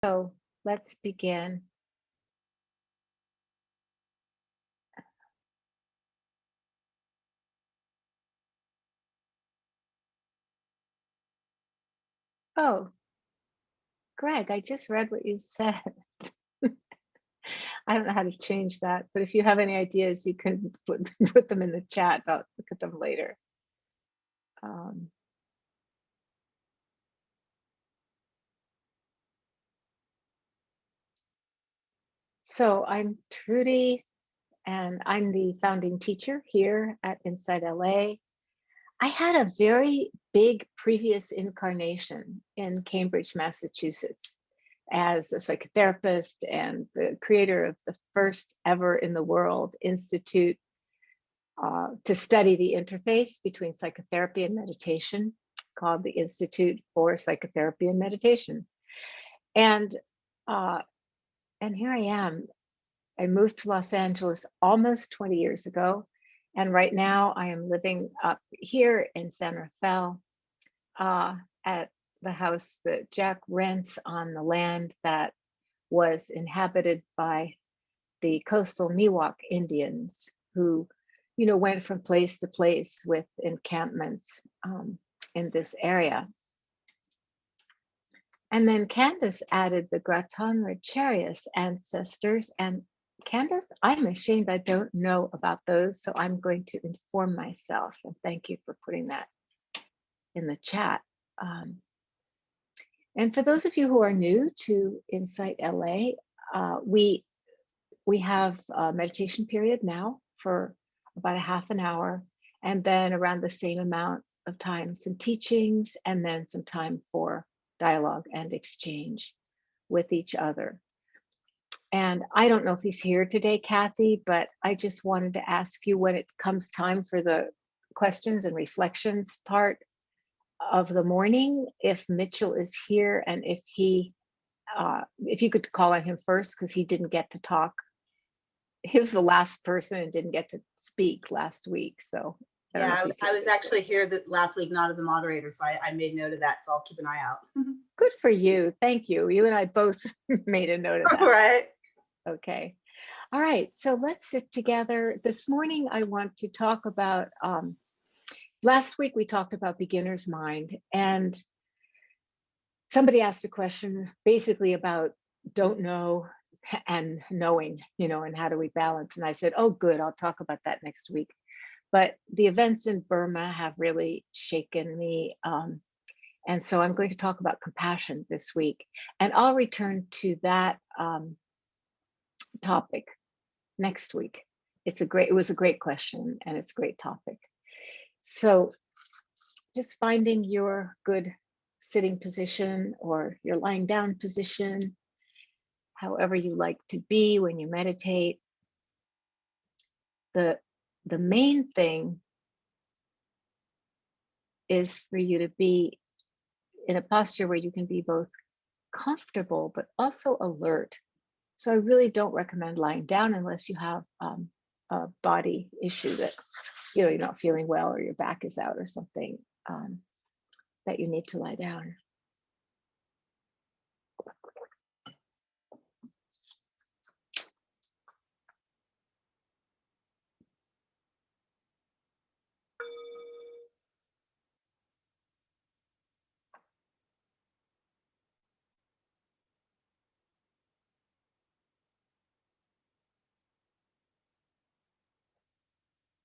So let's begin. Oh, Greg, I just read what you said. I don't know how to change that, but if you have any ideas, you can put them in the chat. I'll look at them later. Um, so I'm Trudy, and I'm the founding teacher here at InsightLA. I had a very big previous incarnation in Cambridge, Massachusetts, as a psychotherapist and the creator of the first ever in the world institute to study the interface between psychotherapy and meditation, called the Institute for Psychotherapy and Meditation. And uh, and here I am. I moved to Los Angeles almost 20 years ago, and right now I am living up here in San Rafael at the house that Jack rents on the land that was inhabited by the coastal Miwok Indians who, went from place to place with encampments in this area. And then Candace added the Graton Racharias ancestors. And Candace, I'm ashamed I don't know about those, so I'm going to inform myself. And thank you for putting that in the chat. And for those of you who are new to InsightLA, we have a meditation period now for about a half an hour, and then around the same amount of time, some teachings, and then some time for dialogue and exchange with each other. And I don't know if he's here today, Kathy, but I just wanted to ask you when it comes time for the questions and reflections part of the morning, if Mitchell is here and if you could call on him first, because he didn't get to talk. He was the last person and didn't get to speak last week. So I don't know if he's here. I was actually here last week, not as a moderator, so I made note of that. So I'll keep an eye out. Good for you. Thank you. You and I both made a note of that. Right. Okay. All right. So let's sit together. This morning, I want to talk about, last week we talked about beginner's mind, and somebody asked a question basically about don't know and knowing, and how do we balance? And I said, oh, good, I'll talk about that next week. But the events in Burma have really shaken me. And so I'm going to talk about compassion this week. And I'll return to that topic next week. It was a great question, and it's a great topic. So just finding your good sitting position or your lying down position, however you like to be when you meditate. The main thing is for you to be in a posture where you can be both comfortable but also alert. So I really don't recommend lying down unless you have a body issue that you're not feeling well, or your back is out or something that you need to lie down.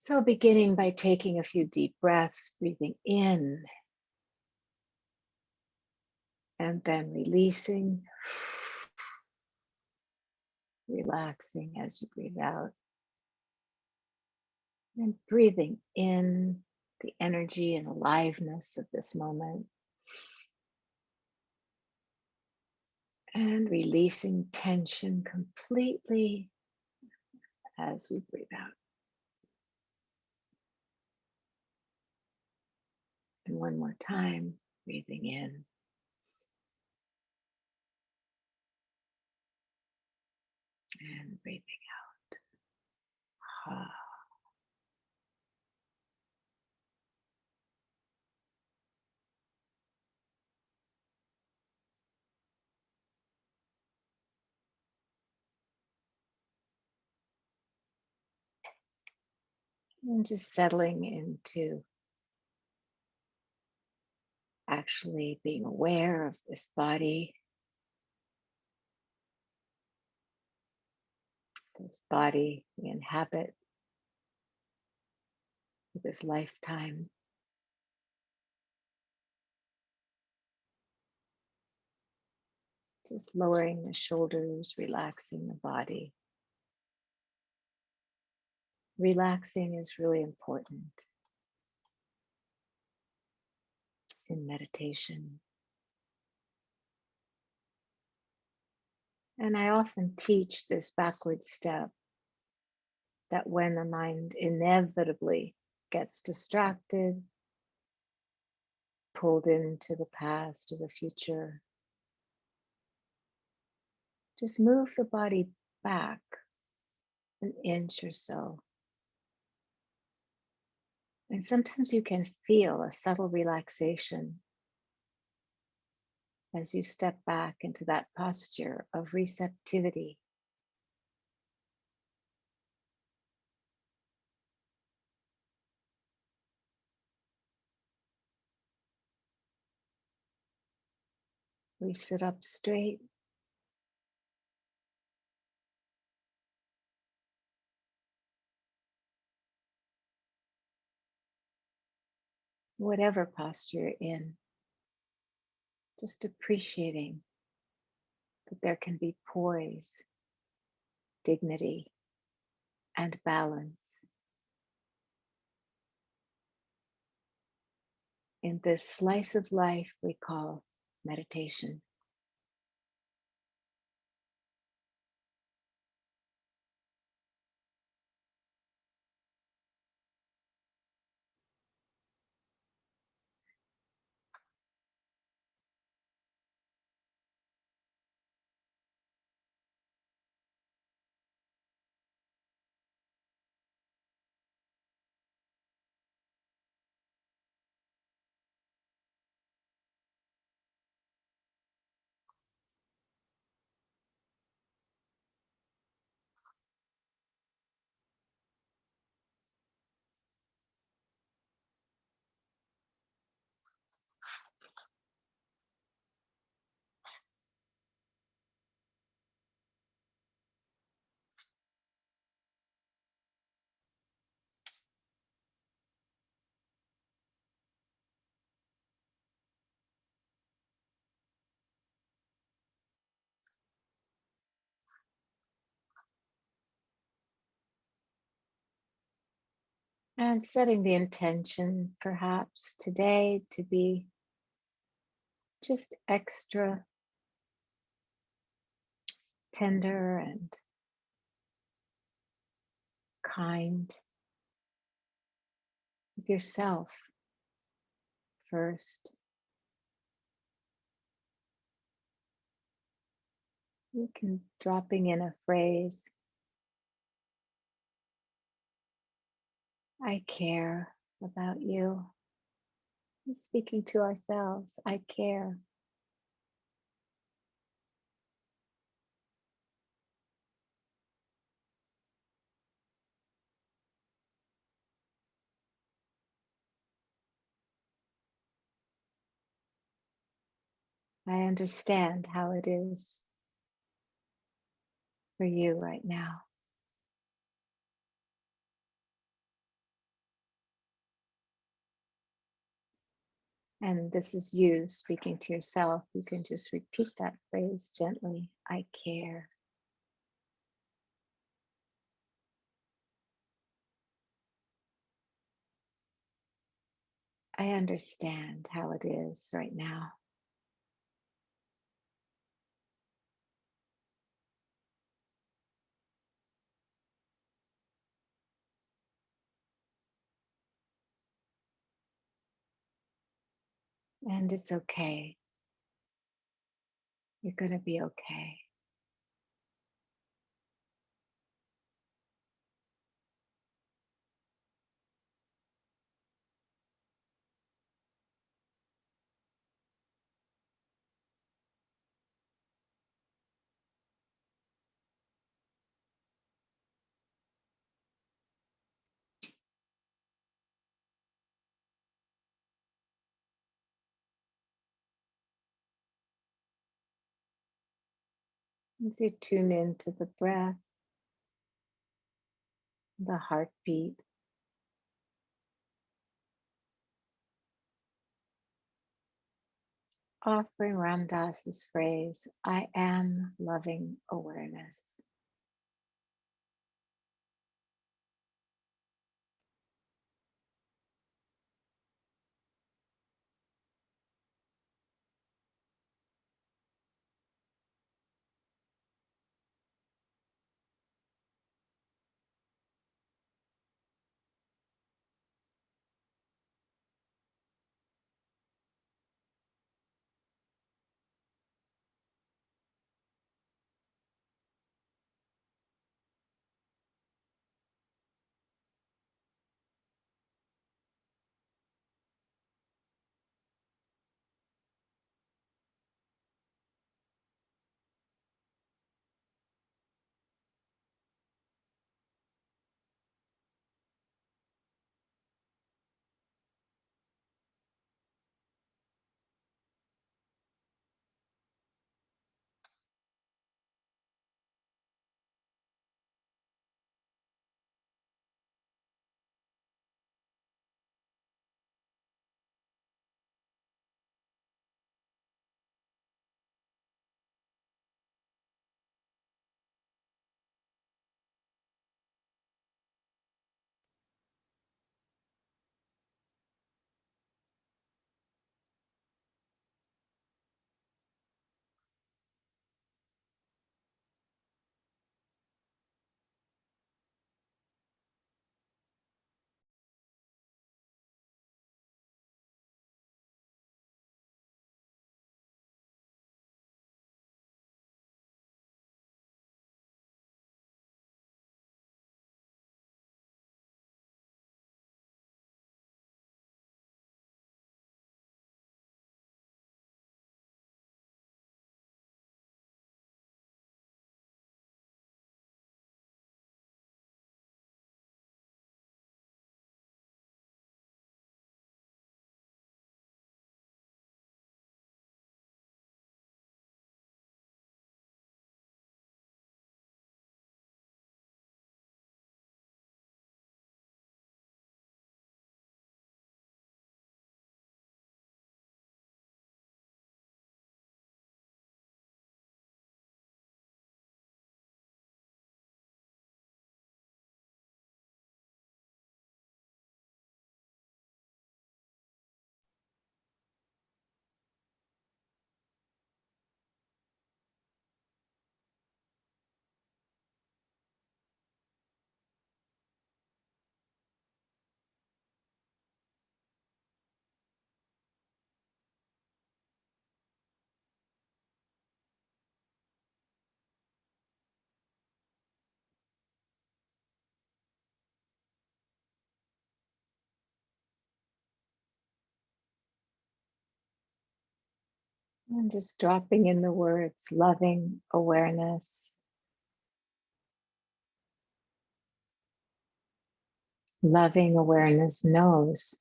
So beginning by taking a few deep breaths, breathing in, and then releasing, relaxing as you breathe out, and breathing in the energy and aliveness of this moment, and releasing tension completely as we breathe out. And one more time, breathing in. And breathing out. And just settling into actually being aware of this body we inhabit for this lifetime. Just lowering the shoulders, relaxing the body. Relaxing is really important in meditation. And I often teach this backward step that when the mind inevitably gets distracted, pulled into the past or the future, just move the body back an inch or so. And sometimes you can feel a subtle relaxation as you step back into that posture of receptivity. We sit up straight, whatever posture you're in, just appreciating that there can be poise, dignity, and balance in this slice of life we call meditation. And setting the intention perhaps today to be just extra tender and kind with yourself first. You can dropping in a phrase, I care about you. Speaking to ourselves, I care. I understand how it is for you right now. And this is you speaking to yourself. You can just repeat that phrase gently. I care. I understand how it is right now. And it's okay. You're going to be okay. As you tune into the breath, the heartbeat, offering Ram Dass's phrase, I am loving awareness. And just dropping in the words, loving awareness. Loving awareness knows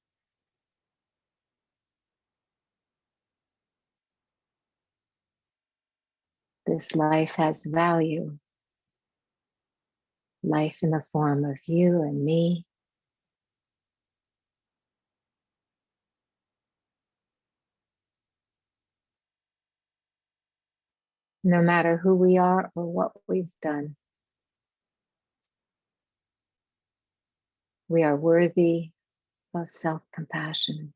this life has value. Life in the form of you and me. No matter who we are or what we've done, we are worthy of self-compassion.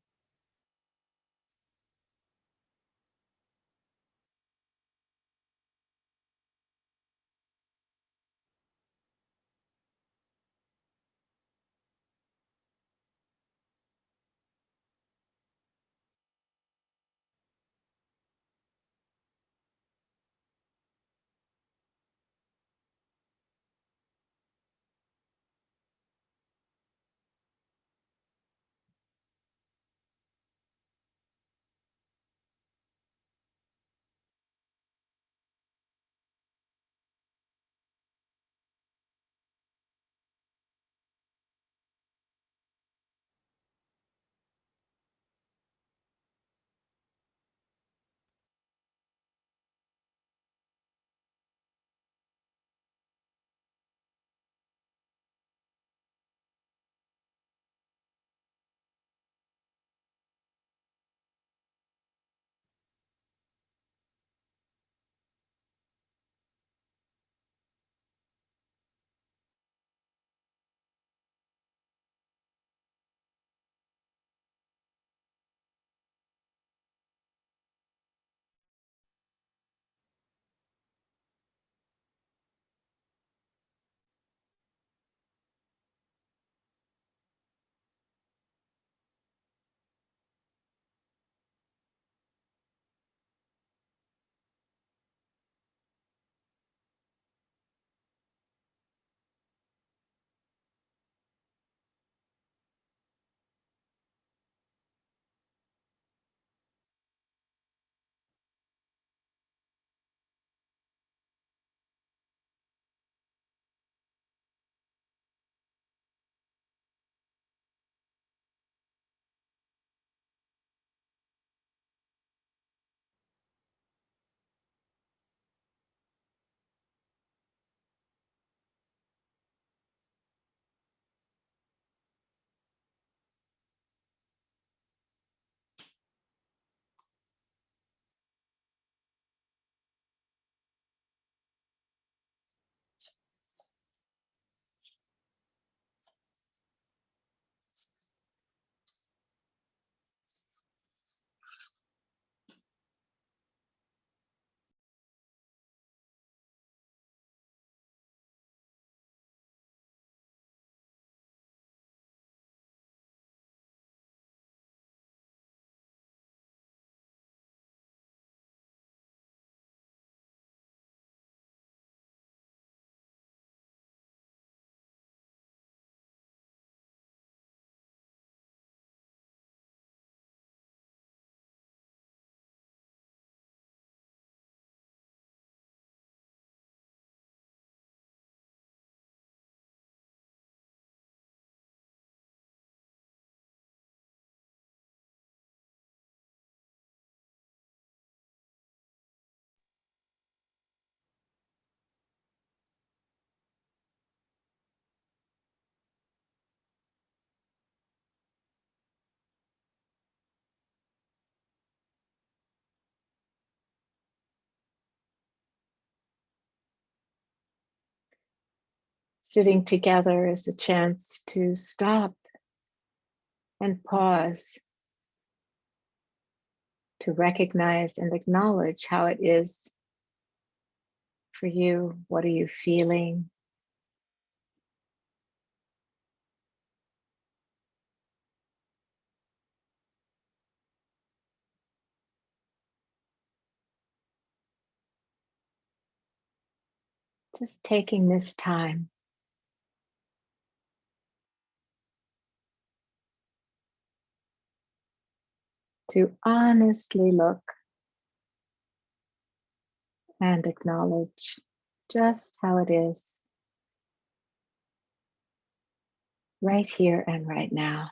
Sitting together is a chance to stop and pause, to recognize and acknowledge how it is for you. What are you feeling? Just taking this time to honestly look and acknowledge just how it is right here and right now.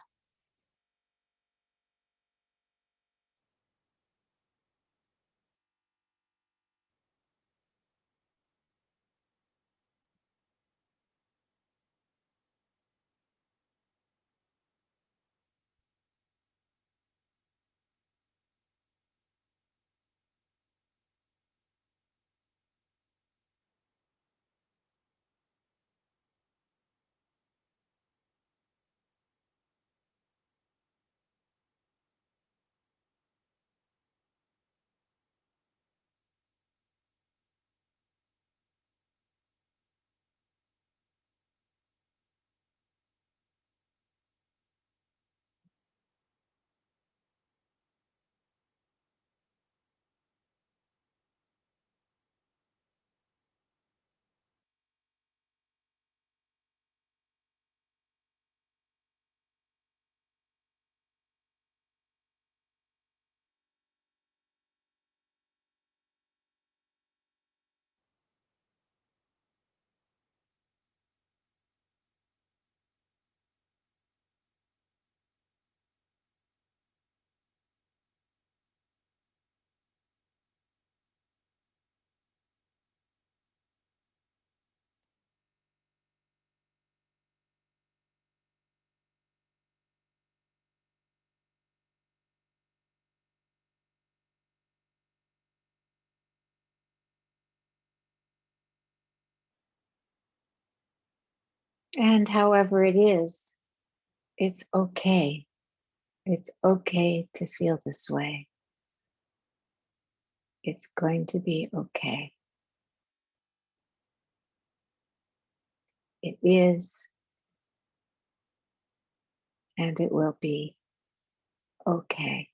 And however it is, it's okay. It's okay to feel this way. It's going to be okay. It is, and it will be okay.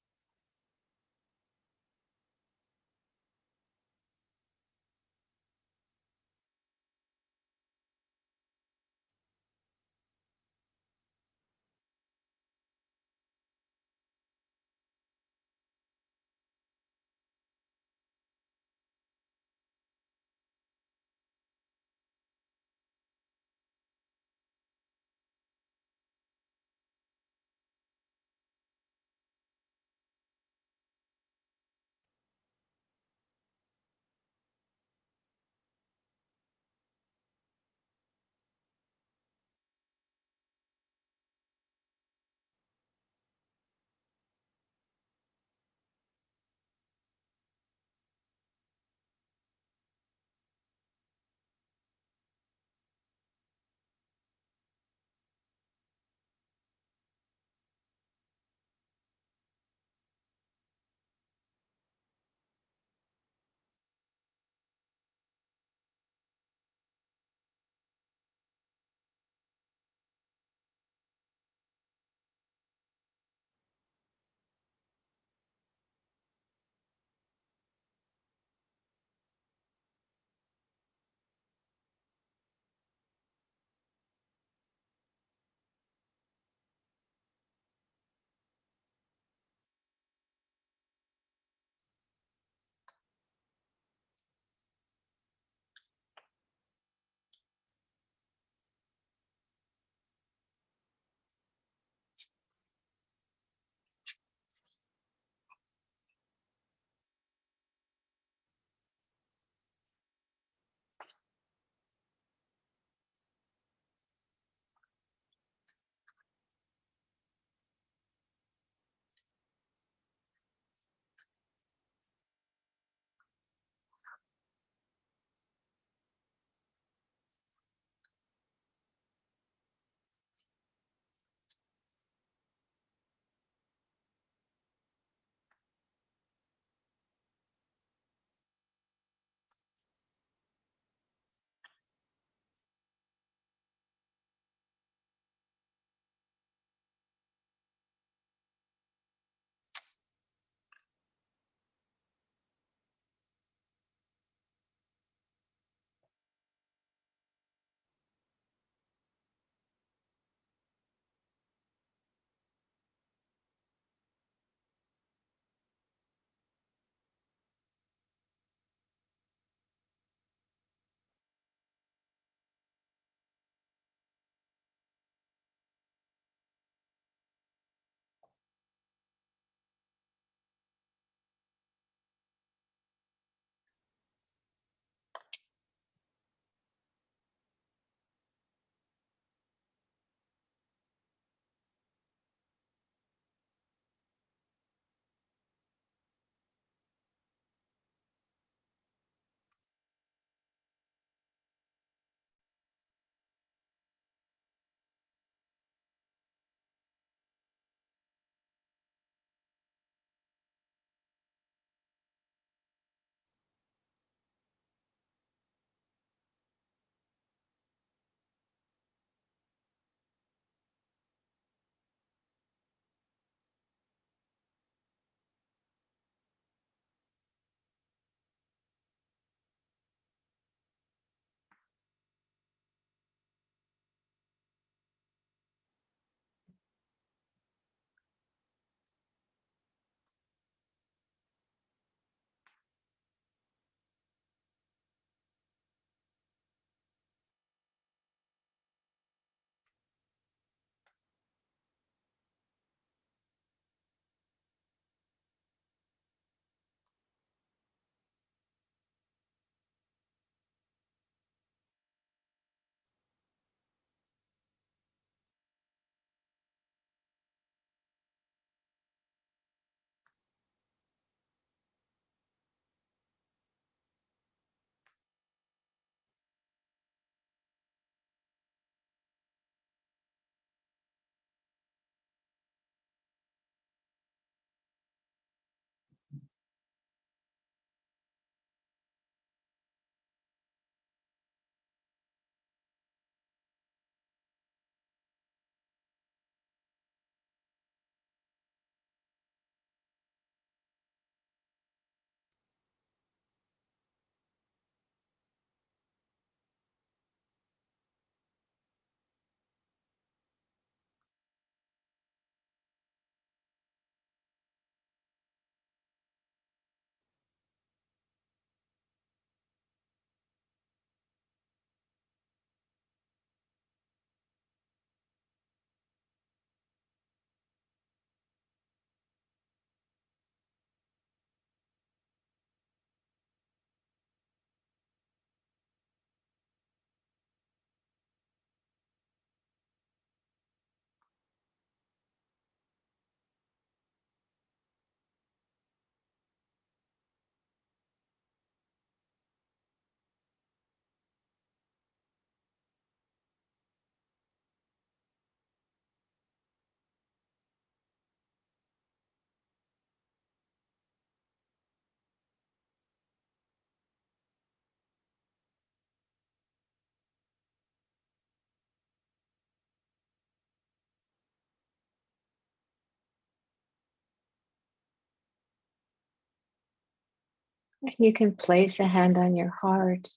And you can place a hand on your heart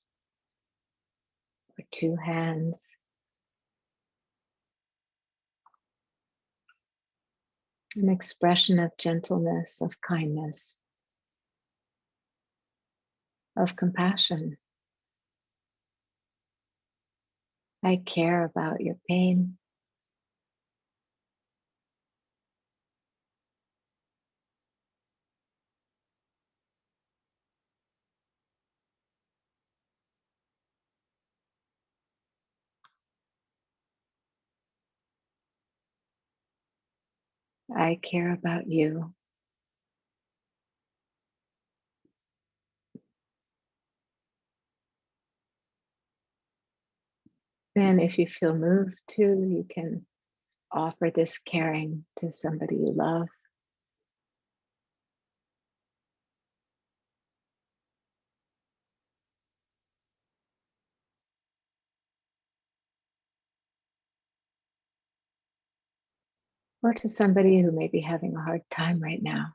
or two hands, an expression of gentleness, of kindness, of compassion. I care about your pain. I care about you. And if you feel moved to, you can offer this caring to somebody you love. Or to somebody who may be having a hard time right now.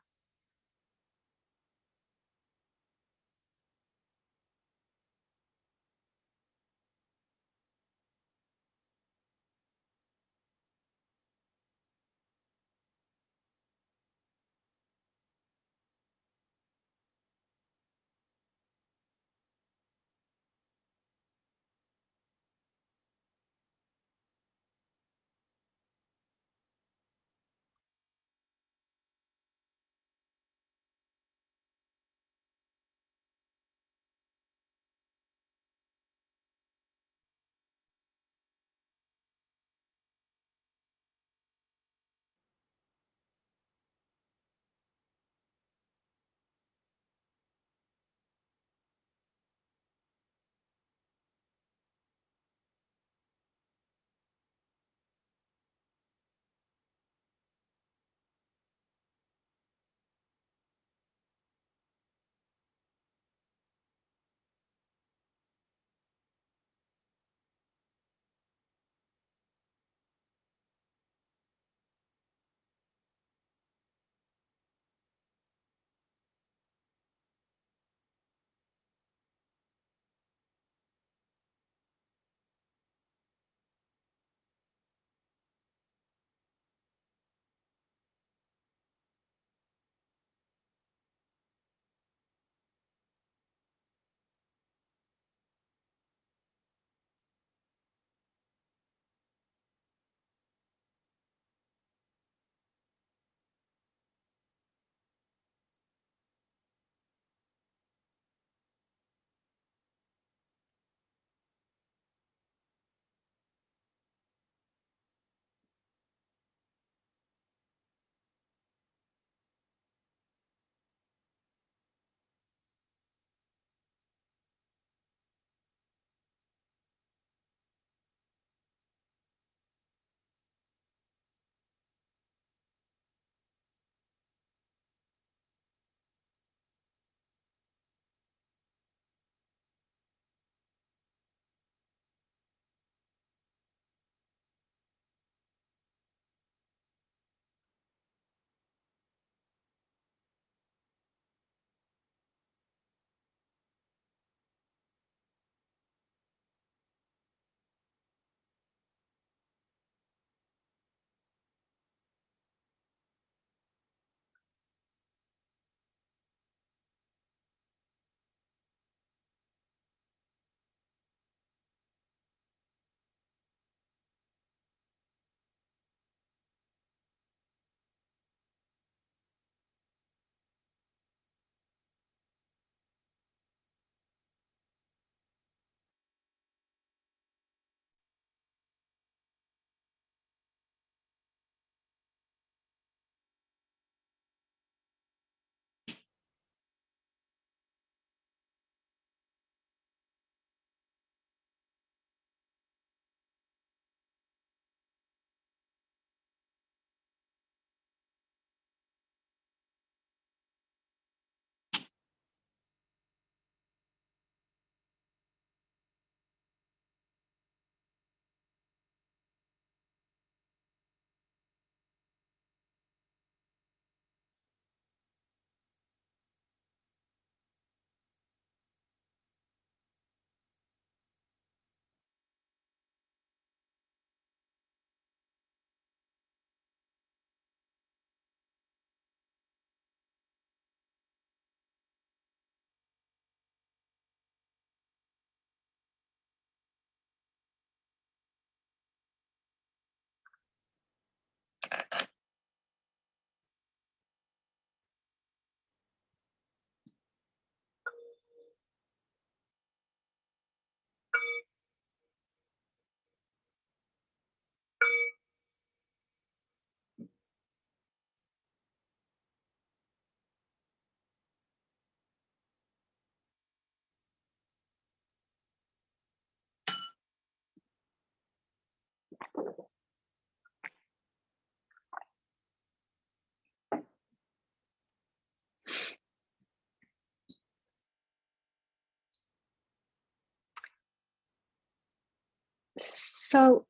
So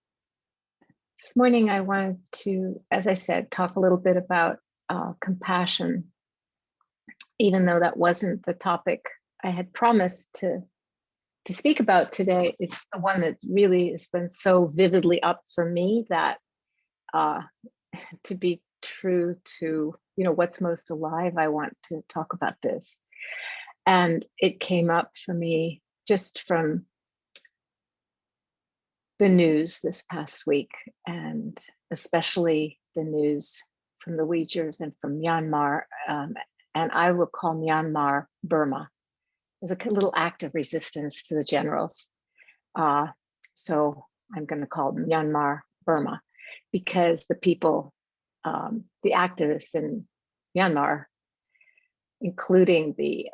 this morning I wanted to, as I said, talk a little bit about compassion, even though that wasn't the topic I had promised to speak about today. It's the one that really has been so vividly up for me that uh, to be true to, what's most alive, I want to talk about this. And it came up for me just from the news this past week, and especially the news from the Uyghurs and from Myanmar. And I will call Myanmar Burma. As a little act of resistance to the generals. So I'm going to call Myanmar Burma, because the people, the activists in Myanmar, including the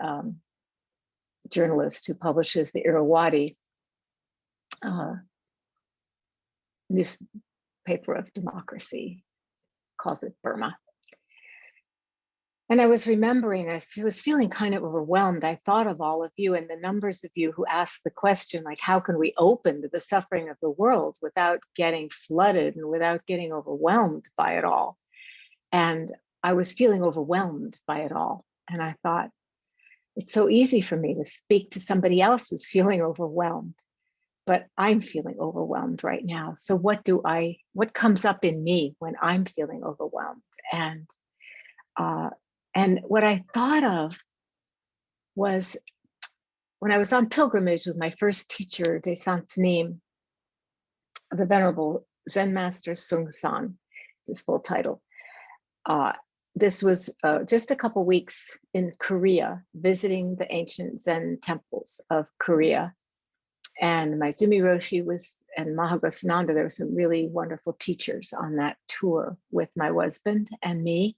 journalist who publishes the Irrawaddy newspaper of democracy, calls it Burma. And I was remembering, I was feeling kind of overwhelmed. I thought of all of you and the numbers of you who asked the question, like, how can we open to the suffering of the world without getting flooded and without getting overwhelmed by it all? And I was feeling overwhelmed by it all. And I thought, it's so easy for me to speak to somebody else who's feeling overwhelmed, but I'm feeling overwhelmed right now. So what comes up in me when I'm feeling overwhelmed? And what I thought of was when I was on pilgrimage with my first teacher, Descent Nim, the Venerable Zen Master Sung San, it's his full title. This was just a couple weeks in Korea, visiting the ancient Zen temples of Korea. And Maizumi Roshi and Mahagasananda, there were some really wonderful teachers on that tour with my husband and me,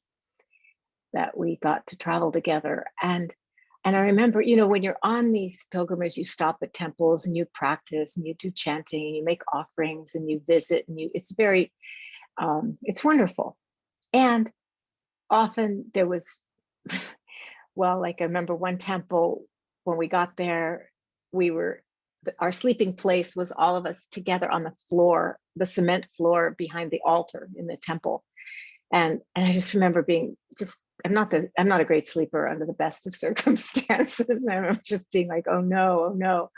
that we got to travel together. And I remember, when you're on these pilgrimages, you stop at temples and you practice and you do chanting and you make offerings and you visit, and it's very, it's wonderful. And often there was, well, like I remember one temple, when we got there, our sleeping place was all of us together on the floor, the cement floor behind the altar in the temple. And I just remember being I'm not a great sleeper under the best of circumstances. And I'm just being like, oh no.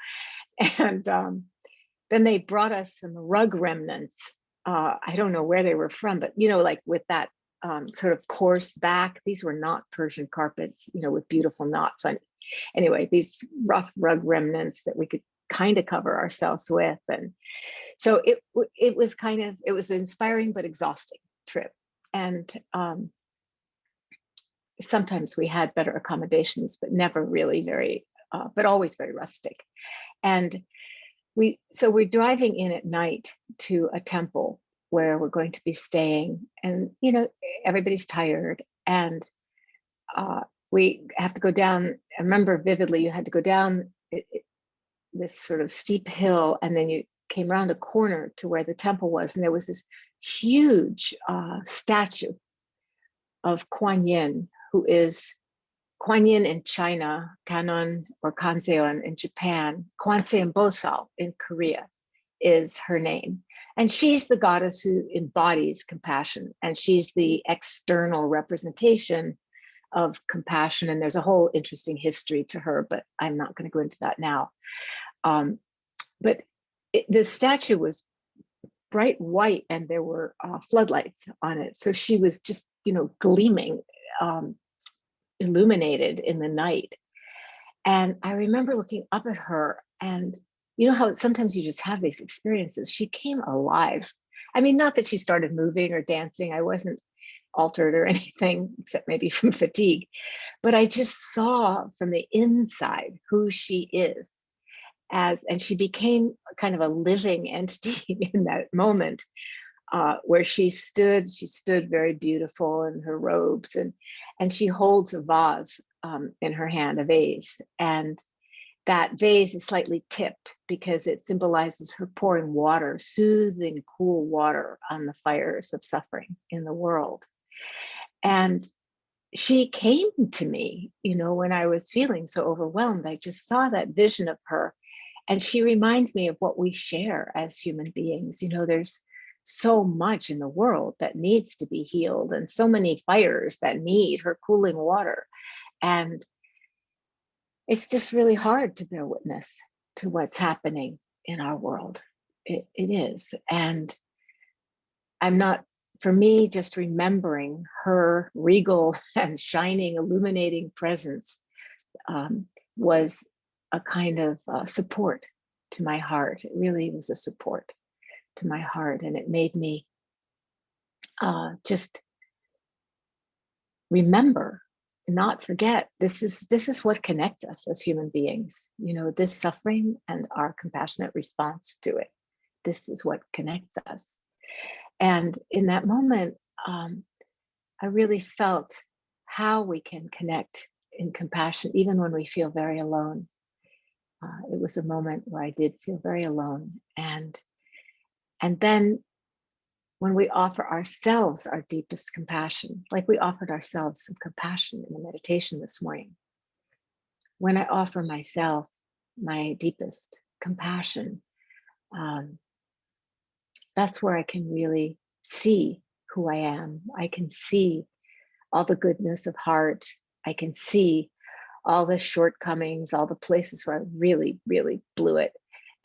And then they brought us some rug remnants. I don't know where they were from, but like with that sort of coarse back, these were not Persian carpets, with beautiful knots. Anyway, these rough rug remnants that we could kind of cover ourselves with. And so it was an inspiring but exhausting trip. And sometimes we had better accommodations, but never really but always very rustic. And we're driving in at night to a temple where we're going to be staying, and everybody's tired, and we have to go down. I remember vividly, you had to go down this sort of steep hill, and then you came around a corner to where the temple was, and there was this huge statue of Kuan Yin, who is Kuan Yin in China, Kannon or Kanseon in Japan, Kwanseon Bosal in Korea is her name. And she's the goddess who embodies compassion, and she's the external representation of compassion. And there's a whole interesting history to her, but I'm not going to go into that now. But the statue was bright white, and there were floodlights on it. So she was just, gleaming, illuminated in the night. And I remember looking up at her, and how sometimes you just have these experiences. She came alive. I mean, not that she started moving or dancing. I wasn't altered or anything, except maybe from fatigue. But I just saw from the inside who she is and she became kind of a living entity in that moment, where she stood very beautiful in her robes, and she holds a vase in her hand, a vase. And that vase is slightly tipped because it symbolizes her pouring water, soothing, cool water on the fires of suffering in the world. And she came to me, when I was feeling so overwhelmed. I just saw that vision of her. And she reminds me of what we share as human beings. There's so much in the world that needs to be healed, and so many fires that need her cooling water. And it's just really hard to bear witness to what's happening in our world. It is. And for me, just remembering her regal and shining, illuminating presence was a kind of support to my heart. It really was a support to my heart. And it made me just remember, not forget, this is what connects us as human beings. This suffering and our compassionate response to it. This is what connects us. And in that moment, I really felt how we can connect in compassion, even when we feel very alone. It was a moment where I did feel very alone. And then when we offer ourselves our deepest compassion, like we offered ourselves some compassion in the meditation this morning, when I offer myself my deepest compassion, that's where I can really see who I am. I can see all the goodness of heart. I can see all the shortcomings, all the places where I really, really blew it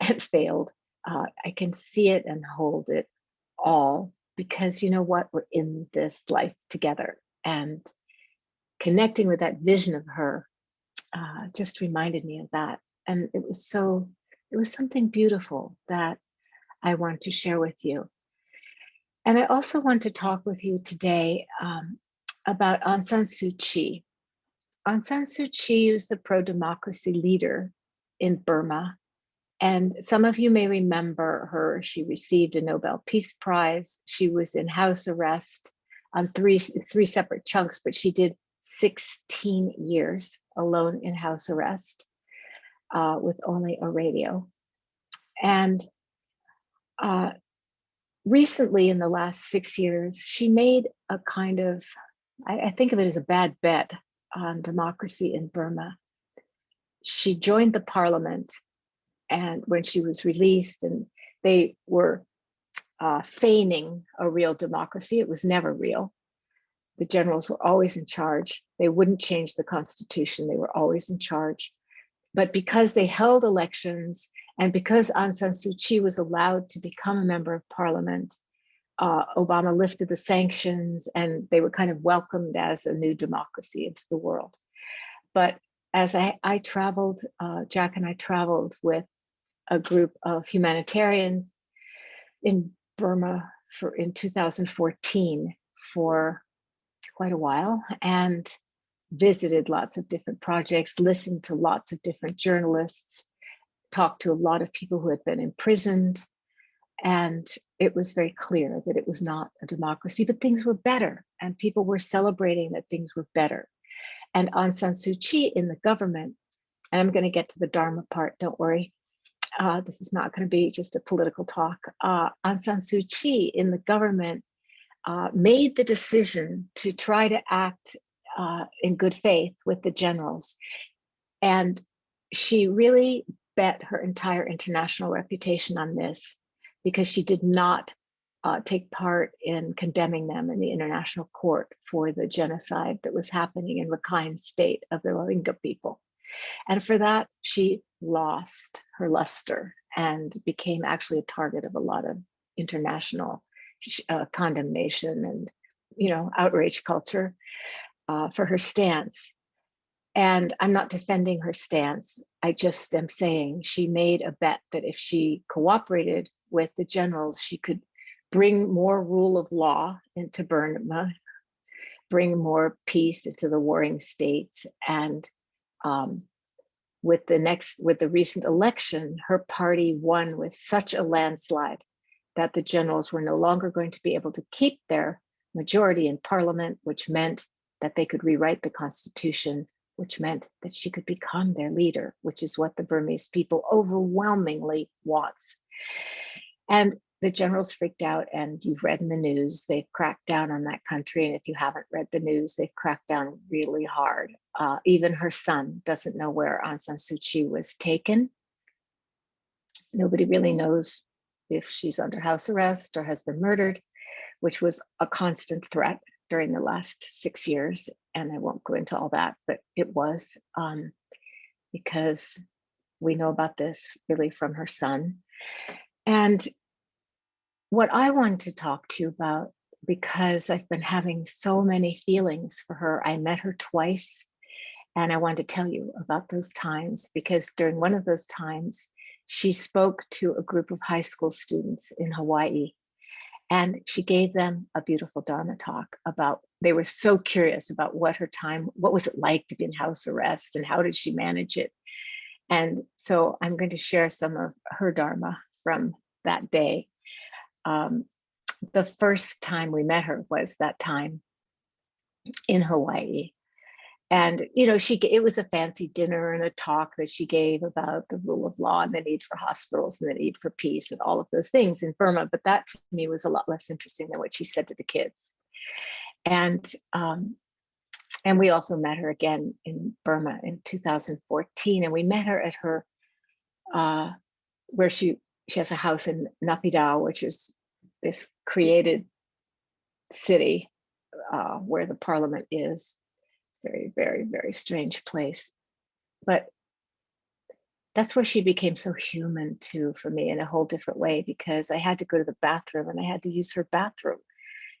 and failed. I can see it and hold it all, because you know what? We're in this life together. And connecting with that vision of her just reminded me of that. And it was something beautiful that I want to share with you. And I also want to talk with you today about Aung San Suu Kyi. Aung San Suu Kyi was the pro-democracy leader in Burma. And some of you may remember her. She received a Nobel Peace Prize. She was in house arrest on three separate chunks, but she did 16 years alone in house arrest with only a radio. And recently, in the last 6 years, she made a kind of, I think of it as a bad bet on democracy in Burma. She joined the parliament, and when she was released, and they were feigning a real democracy, it was never real. The generals were always in charge. They wouldn't change the constitution. They were always in charge. But because they held elections, and because Aung San Suu Kyi was allowed to become a member of parliament, Obama lifted the sanctions, and they were kind of welcomed as a new democracy into the world. But as I traveled, Jack and I traveled with a group of humanitarians in Burma in 2014 for quite a while, and visited lots of different projects, listened to lots of different journalists, talked to a lot of people who had been imprisoned. And it was very clear that it was not a democracy, but things were better, and people were celebrating that things were better. And Aung San Suu Kyi in the government, and I'm going to get to the Dharma part, don't worry. This is not going to be just a political talk. Aung San Suu Kyi in the government made the decision to try to act in good faith with the generals. And she really bet her entire international reputation on this, because she did not take part in condemning them in the international court for the genocide that was happening in Rakhine state of the Rohingya people. And for that, she lost her luster and became actually a target of a lot of international condemnation and, outrage culture for her stance. And I'm not defending her stance. I just am saying she made a bet that if she cooperated with the generals, she could bring more rule of law into Burma, bring more peace into the warring states. And with the recent election, her party won with such a landslide that the generals were no longer going to be able to keep their majority in parliament, which meant that they could rewrite the constitution, which meant that she could become their leader, which is what the Burmese people overwhelmingly wants. And the generals freaked out, and you've read in the news, they've cracked down on that country. And if you haven't read the news, they've cracked down really hard. Even her son doesn't know where Aung San Suu Kyi was taken. Nobody really knows if she's under house arrest or has been murdered, which was a constant threat during the last 6 years. And I won't go into all that, but it was because we know about this really from her son. And what I wanted to talk to you about, because I've been having so many feelings for her, I met her twice, and I wanted to tell you about those times, because during one of those times, she spoke to a group of high school students in Hawaii, and she gave them a beautiful Dharma talk about, they were so curious about what was it like to be in house arrest and how did she manage it? And so I'm going to share some of her Dharma from that day. The first time we met her was that time in Hawaii. And, it was a fancy dinner and a talk that she gave about the rule of law and the need for hospitals and the need for peace and all of those things in Burma. But that to me was a lot less interesting than what she said to the kids. And we also met her again in Burma in 2014. And we met her at her, where she has a house in Naypyidaw, which is this created city where the parliament is. Very, very, very strange place. But that's where she became so human too for me in a whole different way, because I had to go to the bathroom and I had to use her bathroom.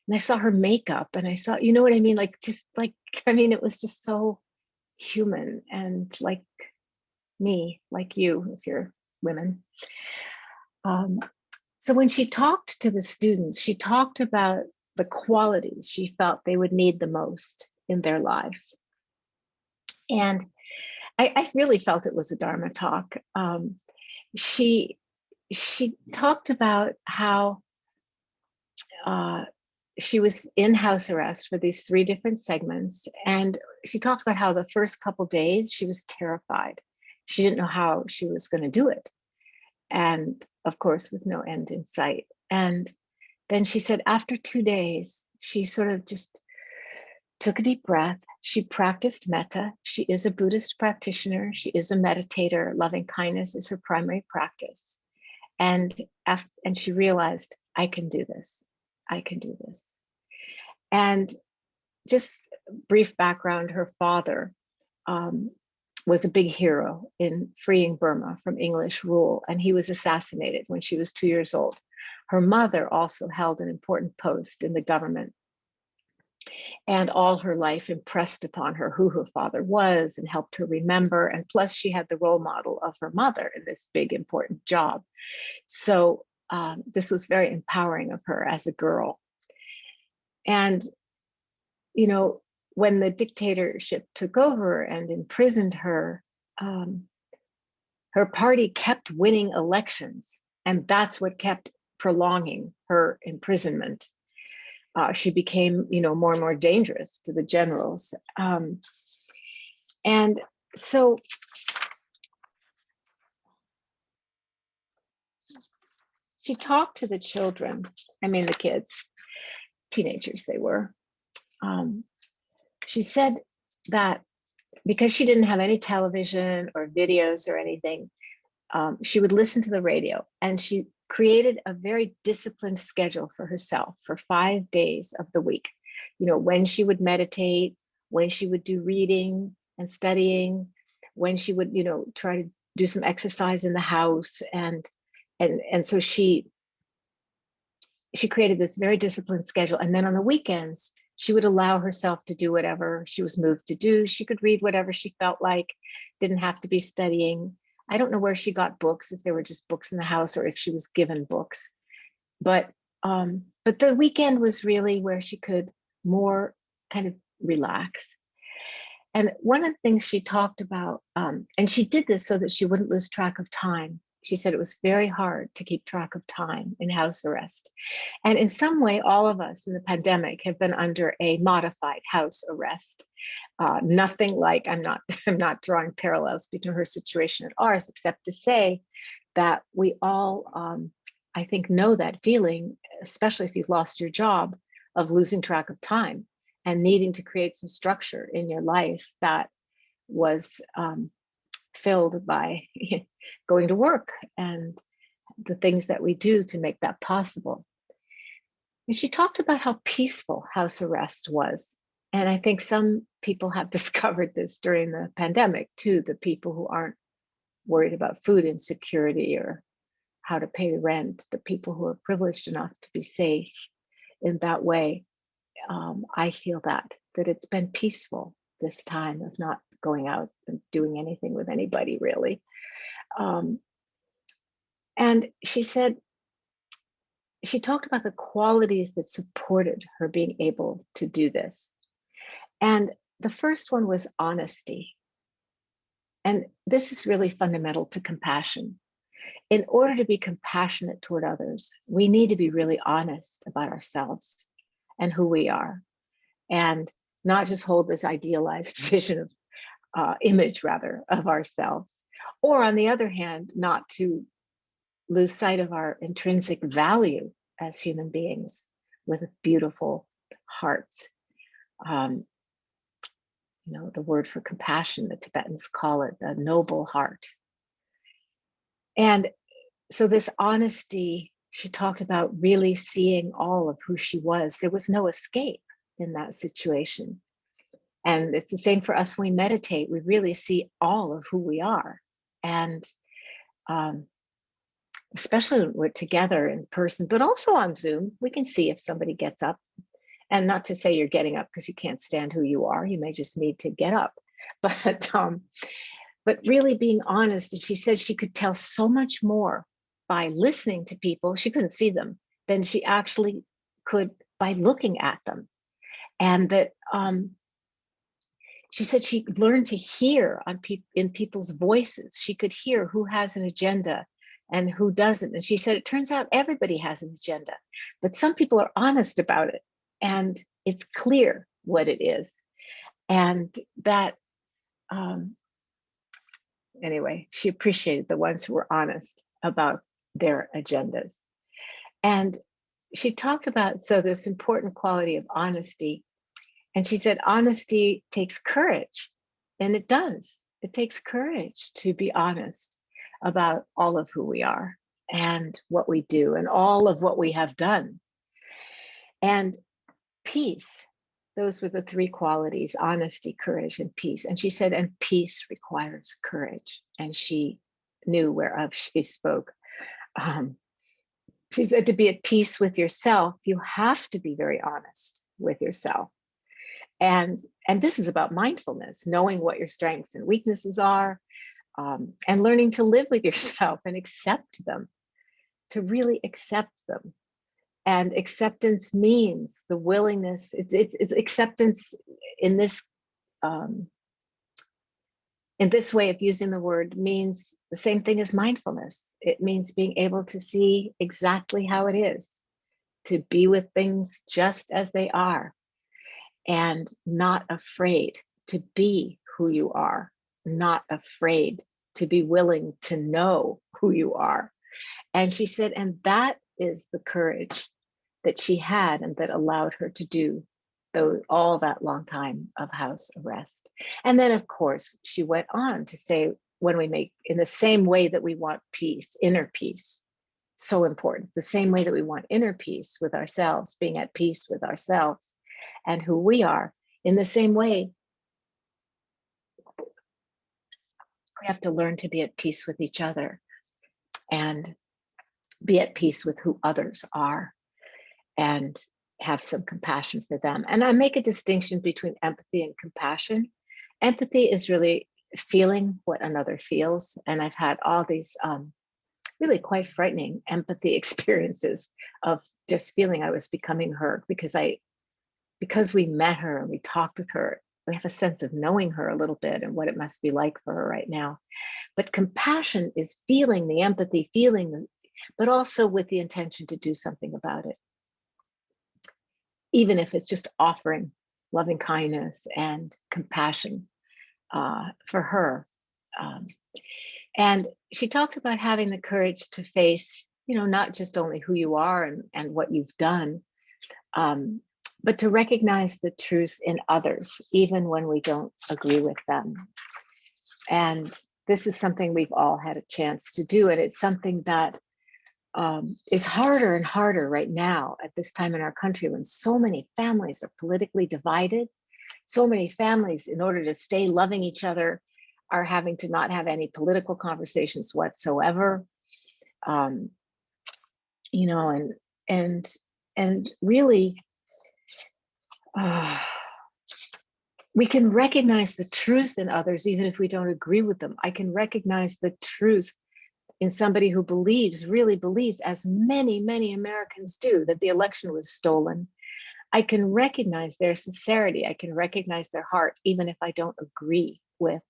And I saw her makeup and I saw, you know what I mean? It was just so human and like me, like you, if you're women. So when she talked to the students, she talked about the qualities she felt they would need the most in their lives. And I really felt it was a Dharma talk. She talked about how she was in house arrest for these 3 different segments. And she talked about how the first couple days she was terrified. She didn't know how she was going to do it. And of course, with no end in sight. And then she said after 2 days, she sort of just took a deep breath. She practiced metta. She is a Buddhist practitioner. She is a meditator. Loving kindness is her primary practice. And she realized, I can do this. I can do this. And just brief background, her father was a big hero in freeing Burma from English rule, and he was assassinated when she was 2 years old. Her mother also held an important post in the government, and all her life impressed upon her who her father was and helped her remember. And plus she had the role model of her mother in this big, important job. So this was very empowering of her as a girl. And, when the dictatorship took over and imprisoned her, her party kept winning elections, and that's what kept prolonging her imprisonment. She became, more and more dangerous to the generals. And so she talked to the children, the kids, teenagers they were. She said that because she didn't have any television or videos or anything, she would listen to the radio, and she created a very disciplined schedule for herself for 5 days of the week. When she would meditate, when she would do reading and studying, when she would, try to do some exercise in the house. And so she created this very disciplined schedule. And then on the weekends, she would allow herself to do whatever she was moved to do. She could read whatever she felt like, didn't have to be studying. I don't know where she got books, if there were just books in the house or if she was given books. But the weekend was really where she could more kind of relax. And one of the things she talked about, and she did this so that she wouldn't lose track of time. She said it was very hard to keep track of time in house arrest. And in some way, all of us in the pandemic have been under a modified house arrest. Nothing like, I'm not I'm not drawing parallels between her situation and ours, except to say that we all, I think, know that feeling, especially if you've lost your job, of losing track of time and needing to create some structure in your life that was filled by going to work and the things that we do to make that possible. And she talked about how peaceful house arrest was. And I think some people have discovered this during the pandemic too, the people who aren't worried about food insecurity or how to pay the rent, the people who are privileged enough to be safe in that way. I feel that it's been peaceful this time of not going out and doing anything with anybody really. And she said, she talked about the qualities that supported her being able to do this. And the first one was honesty. And this is really fundamental to compassion. In order to be compassionate toward others, we need to be really honest about ourselves and who we are, and not just hold this idealized vision of image rather of ourselves. Or on the other hand, not to lose sight of our intrinsic value as human beings with beautiful hearts. The word for compassion, the Tibetans call it the noble heart. And so this honesty, she talked about really seeing all of who she was. There was no escape in that situation. And it's the same for us when we meditate. We really see all of who we are. And especially when we're together in person, but also on Zoom, we can see if somebody gets up. And not to say you're getting up because you can't stand who you are. You may just need to get up. But really being honest. And she said she could tell so much more by listening to people. She couldn't see them than she actually could by looking at them. And that she said she learned to hear in people's voices. She could hear who has an agenda and who doesn't. And she said, it turns out everybody has an agenda, but some people are honest about it. And it's clear what it is. And that, anyway, she appreciated the ones who were honest about their agendas. And she talked about, so this important quality of honesty. And she said, honesty takes courage. And it does. It takes courage to be honest about all of who we are and what we do and all of what we have done. And peace, those were the three qualities: honesty, courage, and peace. And she said, and peace requires courage. And she knew whereof she spoke. She said, to be at peace with yourself, you have to be very honest with yourself. And this is about mindfulness, knowing what your strengths and weaknesses are, and learning to live with yourself and accept them, to really accept them. And acceptance means the willingness, it's acceptance in this way of using the word means the same thing as mindfulness. It means being able to see exactly how it is, to be with things just as they are, and not afraid to be who you are, not afraid to be willing to know who you are. And she said, and that is the courage that she had and that allowed her to do all that long time of house arrest. And then, of course, she went on to say, when we make, in the same way that we want peace, inner peace, so important, the same way that we want inner peace with ourselves, being at peace with ourselves and who we are, in the same way, we have to learn to be at peace with each other and be at peace with who others are, and have some compassion for them. And I make a distinction between empathy and compassion. Empathy is really feeling what another feels. And I've had all these really quite frightening empathy experiences of just feeling I was becoming her, because I because we met her and we talked with her, we have a sense of knowing her a little bit and what it must be like for her right now. But compassion is feeling the empathy, but also with the intention to do something about it, even if it's just offering loving kindness and compassion for her. Um, and she talked about having the courage to face, not just only who you are and what you've done, but to recognize the truth in others, even when we don't agree with them. And this is something we've all had a chance to do. And it's something that is harder and harder right now at this time in our country when so many families are politically divided. So many families, in order to stay loving each other, are having to not have any political conversations whatsoever. And really, we can recognize the truth in others, even if we don't agree with them. I can recognize the truth in somebody who really believes, as many, many Americans do, that the election was stolen. I can recognize their sincerity. I can recognize their heart, even if I don't agree with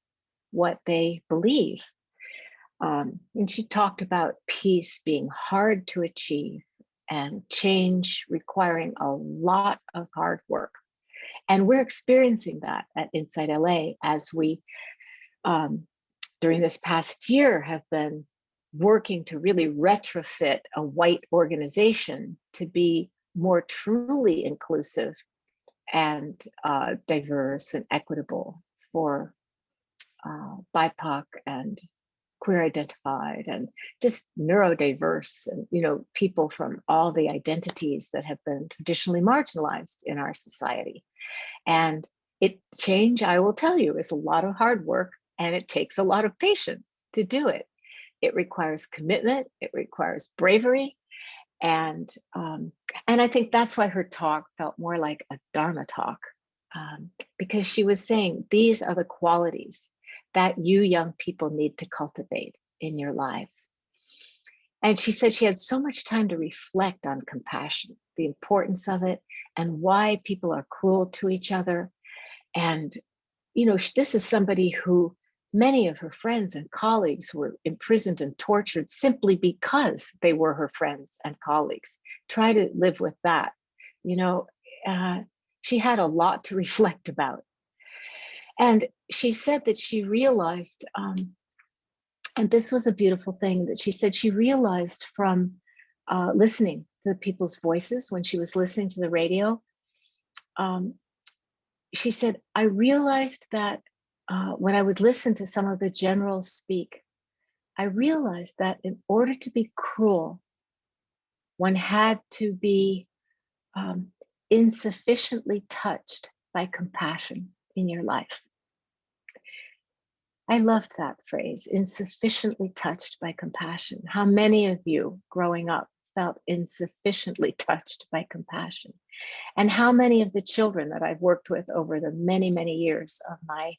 what they believe. And she talked about peace being hard to achieve and change requiring a lot of hard work. And we're experiencing that at InsightLA as we, during this past year, have been working to really retrofit a white organization to be more truly inclusive and diverse and equitable for BIPOC and queer identified and just neurodiverse and people from all the identities that have been traditionally marginalized in our society. And change, I will tell you, is a lot of hard work, and it takes a lot of patience to do it. It requires commitment, it requires bravery, and I think that's why her talk felt more like a Dharma talk, because she was saying these are the qualities that you young people need to cultivate in your lives. And she said she had so much time to reflect on compassion, the importance of it, and why people are cruel to each other. And this is somebody who many of her friends and colleagues were imprisoned and tortured simply because they were her friends and colleagues. Try to live with that. She had a lot to reflect about. And she said that she realized, and this was a beautiful thing, that she said she realized from listening to people's voices when she was listening to the radio. She said, I realized that when I would listen to some of the generals speak, I realized that in order to be cruel, one had to be insufficiently touched by compassion in your life. I loved that phrase, insufficiently touched by compassion. How many of you growing up felt insufficiently touched by compassion? And how many of the children that I've worked with over the many, many years of my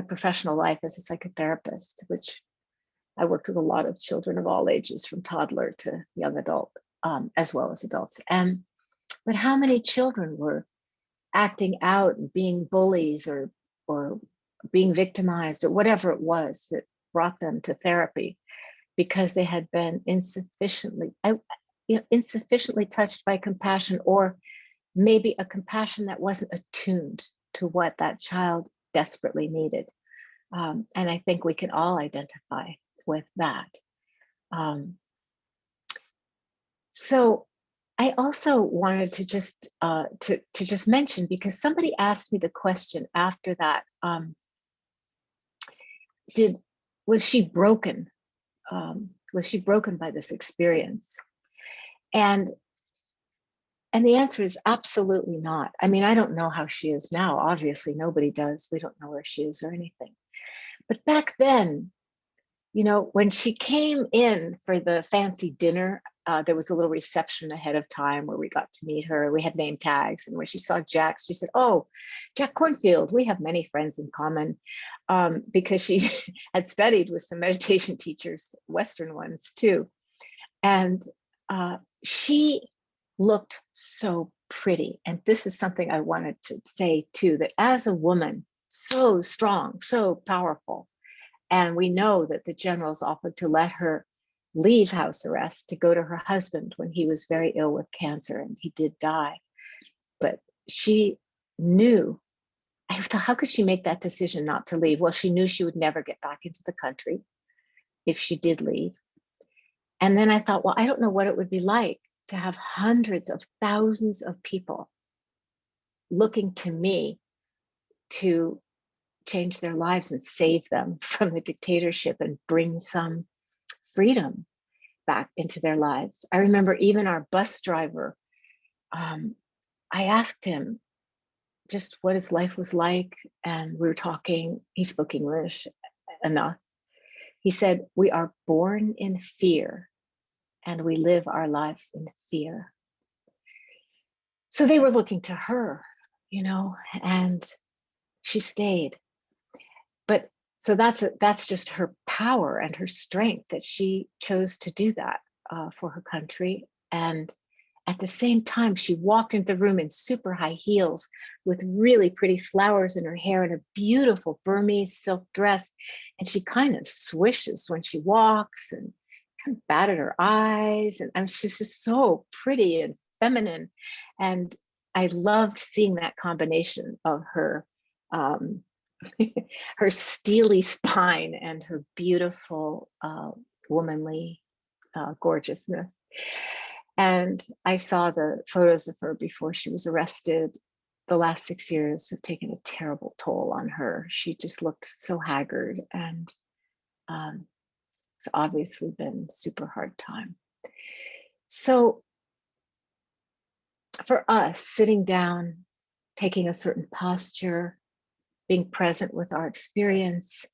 professional life as a psychotherapist, which I worked with a lot of children of all ages, from toddler to young adult, as well as adults. But how many children were acting out and being bullies or being victimized or whatever it was that brought them to therapy because they had been insufficiently touched by compassion, or maybe a compassion that wasn't attuned to what that child desperately needed. And I think we can all identify with that. So I also wanted to just just mention, because somebody asked me the question after that, was she broken? Was she broken by this experience? And the answer is absolutely not. I mean, I don't know how she is now. Obviously, nobody does. We don't know where she is or anything. But back then, when she came in for the fancy dinner, there was a little reception ahead of time where we got to meet her. We had name tags. And when she saw Jack, she said, "Oh, Jack Cornfield, we have many friends in common," because she had studied with some meditation teachers, Western ones too. And she looked so pretty. And this is something I wanted to say too, that as a woman, so strong, so powerful. And we know that the generals offered to let her leave house arrest to go to her husband when he was very ill with cancer, and he did die. But she knew, I thought, how could she make that decision not to leave? Well, she knew she would never get back into the country if she did leave. And then I thought, well, I don't know what it would be like to have hundreds of thousands of people looking to me to change their lives and save them from the dictatorship and bring some freedom back into their lives. I remember even our bus driver, I asked him just what his life was like, and we were talking, he spoke English enough. He said, we are born in fear and we live our lives in fear. So they were looking to her, and she stayed. But so that's just her power and her strength, that she chose to do that for her country. And at the same time, she walked into the room in super high heels with really pretty flowers in her hair and a beautiful Burmese silk dress. And she kind of swishes when she walks and kind of batted her eyes. And she's just so pretty and feminine. And I loved seeing that combination of her her steely spine and her beautiful womanly gorgeousness. And I saw the photos of her before she was arrested. The last 6 years have taken a terrible toll on her. She just looked so haggard, and it's obviously been a super hard time. So for us, sitting down, taking a certain posture, being present with our experience,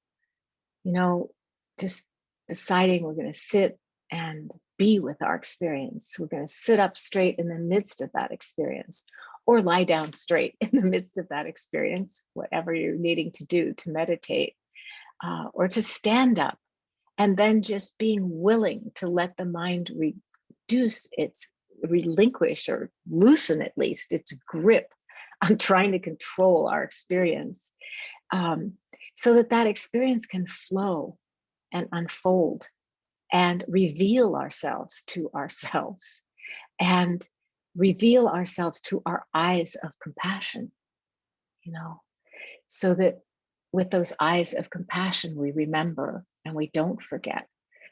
just deciding we're going to sit and be with our experience. We're going to sit up straight in the midst of that experience, or lie down straight in the midst of that experience, whatever you're needing to do to meditate, or to stand up, and then just being willing to let the mind relinquish or loosen at least its grip on trying to control our experience, so that experience can flow and unfold and reveal ourselves to ourselves, and reveal ourselves to our eyes of compassion, so that with those eyes of compassion, we remember and we don't forget,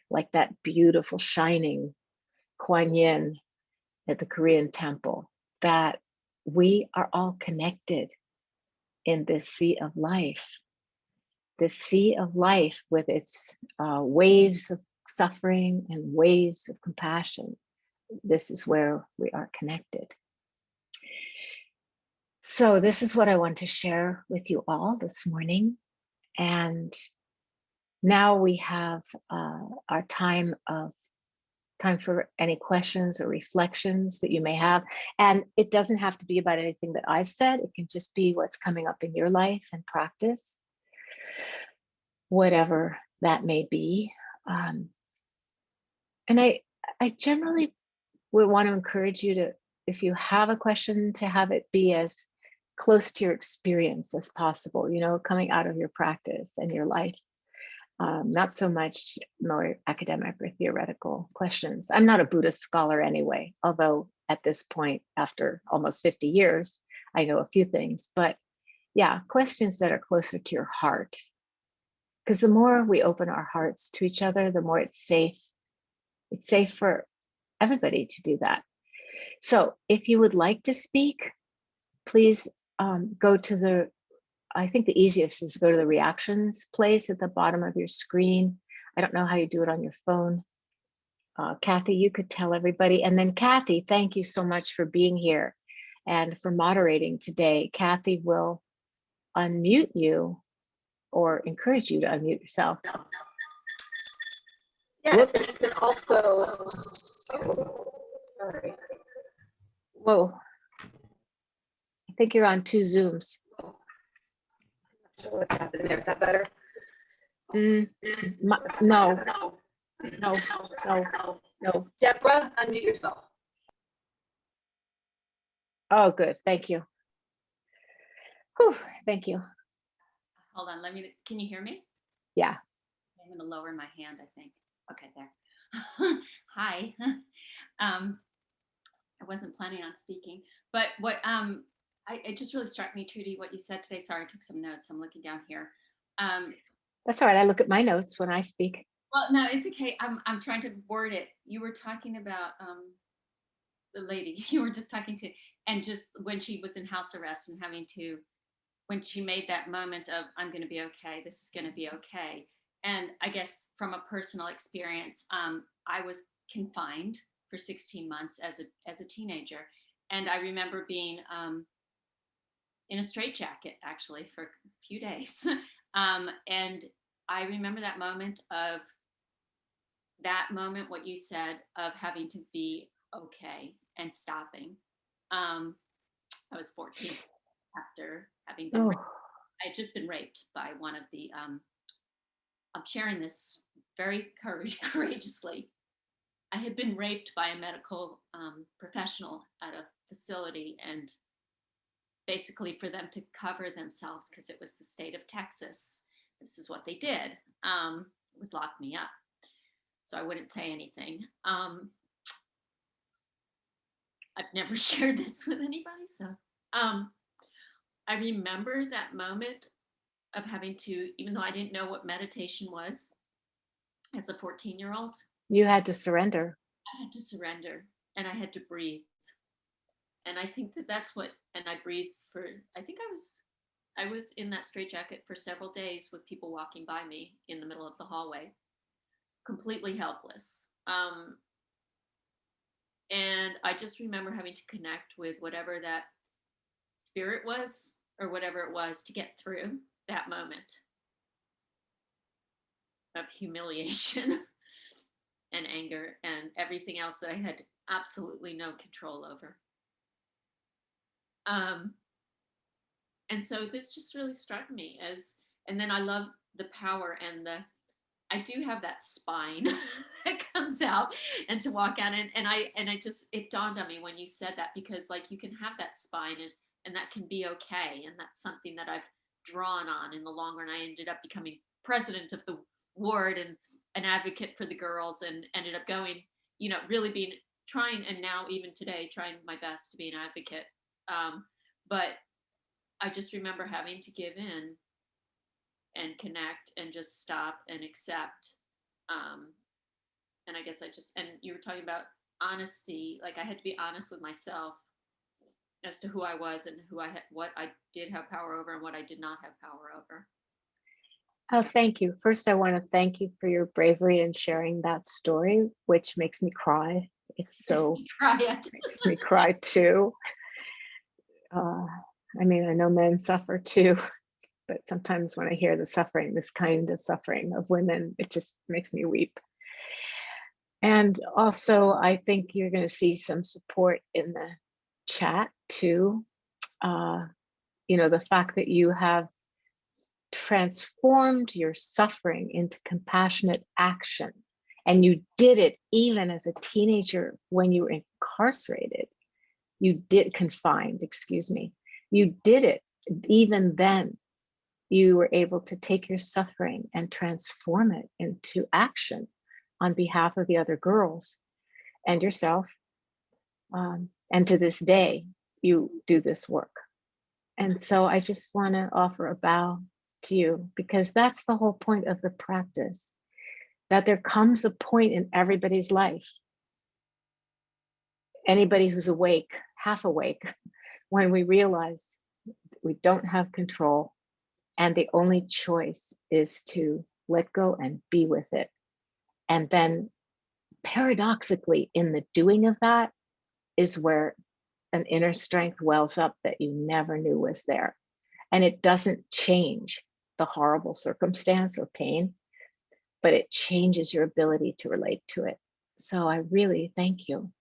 like that beautiful shining Kuan Yin at the Korean temple, that we are all connected in this sea of life. This sea of life with its waves of suffering and waves of compassion. This is where we are connected. So this is what I want to share with you all this morning. And now we have our time for any questions or reflections that you may have. And it doesn't have to be about anything that I've said. It can just be what's coming up in your life and practice, whatever that may be. And I generally would want to encourage you to, if you have a question, to have it be as close to your experience as possible, coming out of your practice and your life. Not so much more academic or theoretical questions. I'm not a Buddhist scholar anyway, although at this point, after almost 50 years, I know a few things. But yeah, questions that are closer to your heart. Because the more we open our hearts to each other, the more it's safe. It's safe for everybody to do that. So if you would like to speak, please go to I think the easiest is to go to the reactions place at the bottom of your screen. I don't know how you do it on your phone. Kathy, you could tell everybody. And then Kathy, thank you so much for being here and for moderating today. Kathy will unmute you or encourage you to unmute yourself. Yeah, it's also, sorry. Whoa. I think you're on 2 Zooms. I'm not sure what's happening there. Is that better? No. No. Deborah, unmute yourself. Oh, good. Thank you. Whew, thank you. Hold on, can you hear me? Yeah. I'm gonna lower my hand, I think. Okay, there. Hi. I wasn't planning on speaking, but it just really struck me, Trudy, what you said today. Sorry, I took some notes. I'm looking down here. That's all right. I look at my notes when I speak. Well, no, it's okay. I'm trying to word it. You were talking about the lady you were just talking to, and just when she was in house arrest and when she made that moment of, I'm going to be okay, this is going to be okay. And I guess from a personal experience, I was confined for 16 months as a teenager. And I remember being in a straitjacket actually for a few days. And I remember that moment, what you said, of having to be okay and stopping. I was 14 after having been raped. Oh, I had just been raped by one of the, I'm sharing this very courageously. I had been raped by a medical professional at a facility, and basically for them to cover themselves, because it was the state of Texas, this is what they did, was lock me up. So I wouldn't say anything. I've never shared this with anybody, so I remember that moment of having to, even though I didn't know what meditation was as a 14-year-old, you had to surrender. I had to surrender and I had to breathe. And I think that's what, and I breathed for, I think I was in that straitjacket for several days with people walking by me in the middle of the hallway, completely helpless. And I just remember having to connect with whatever that spirit was, or whatever it was, to get through that moment of humiliation and anger and everything else that I had absolutely no control over. And so this just really struck me as, and then I love the power and I do have that spine that comes out and to walk out, it dawned on me when you said that, because like you can have that spine and that can be okay. And that's something that I've drawn on in the long run. I ended up becoming president of the ward and an advocate for the girls, and ended up going, really being, trying, and now even today, trying my best to be an advocate. But I just remember having to give in and connect and just stop and accept. And I guess and you were talking about honesty, like I had to be honest with myself as to who I was and what I did have power over and what I did not have power over. Oh, thank you. First, I want to thank you for your bravery in sharing that story, which makes me cry. It's so makes me cry too. I mean, I know men suffer too, but sometimes when I hear the suffering, this kind of suffering of women, it just makes me weep. And also, I think you're going to see some support in the chat too. The fact that you have transformed your suffering into compassionate action, and you did it even as a teenager when you were incarcerated. Confined, excuse me. You did it even then. You were able to take your suffering and transform it into action on behalf of the other girls and yourself. And to this day, you do this work. And so I just want to offer a bow to you, because that's the whole point of the practice, that there comes a point in everybody's life, anybody who's awake, half awake, when we realize we don't have control, and the only choice is to let go and be with it. And then paradoxically, in the doing of that is where an inner strength wells up that you never knew was there. And it doesn't change the horrible circumstance or pain, but it changes your ability to relate to it. So I really thank you.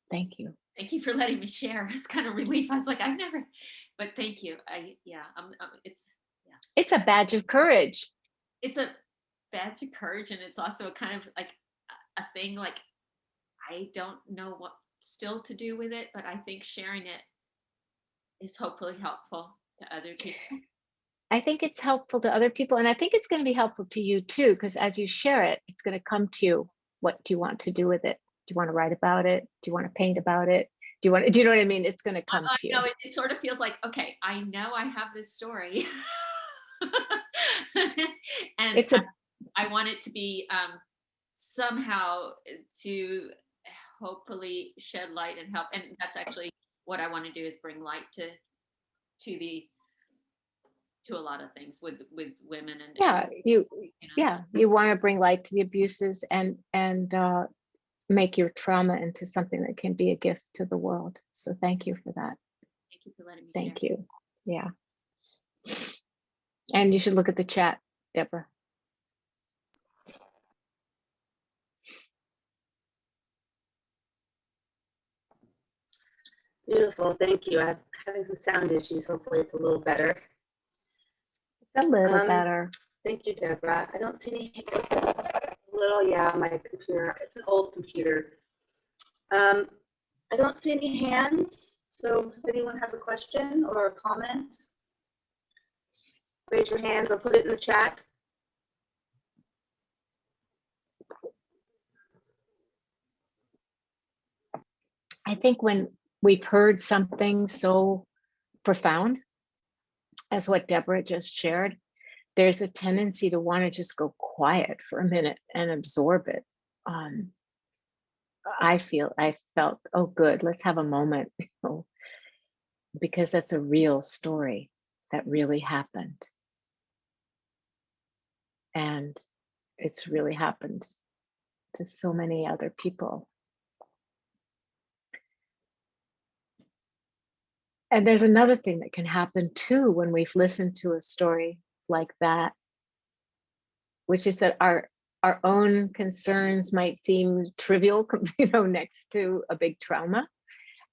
Thank you. Thank you for letting me share. It's kind of relief. I was like, but thank you. It's a badge of courage. It's a badge of courage. And it's also a kind of like a thing, like, I don't know what still to do with it, but I think sharing it is hopefully helpful to other people. I think it's helpful to other people, and I think it's going to be helpful to you too, because as you share it, it's going to come to you. What do you want to do with it? Do you want to write about it? Do you want to paint about it? Do you know what I mean? It's going to come I to you. know it sort of feels like, okay, I know I have this story. And It's a I want it to be somehow to hopefully shed light and help. And that's actually what I want to do, is bring light to a lot of things with women and yeah, you know. you want to bring light to the abuses and make your trauma into something that can be a gift to the world. So thank you for that. Thank you for letting me Thank share. you. Yeah. And you should look at the chat, Deborah. Beautiful. Thank you. I'm having some sound issues. Hopefully it's a little better. It's a little better. Thank you, Deborah. I don't see any. Yeah, my computer. It's an old computer. I don't see any hands. So if anyone has a question or a comment, raise your hand or put it in the chat. I think when we've heard something so profound as what Deborah just shared, there's a tendency to want to just go quiet for a minute and absorb it. I felt, oh, good, let's have a moment, because that's a real story that really happened. And it's really happened to so many other people. And there's another thing that can happen too when we've listened to a story like that, which is that our own concerns might seem trivial, next to a big trauma.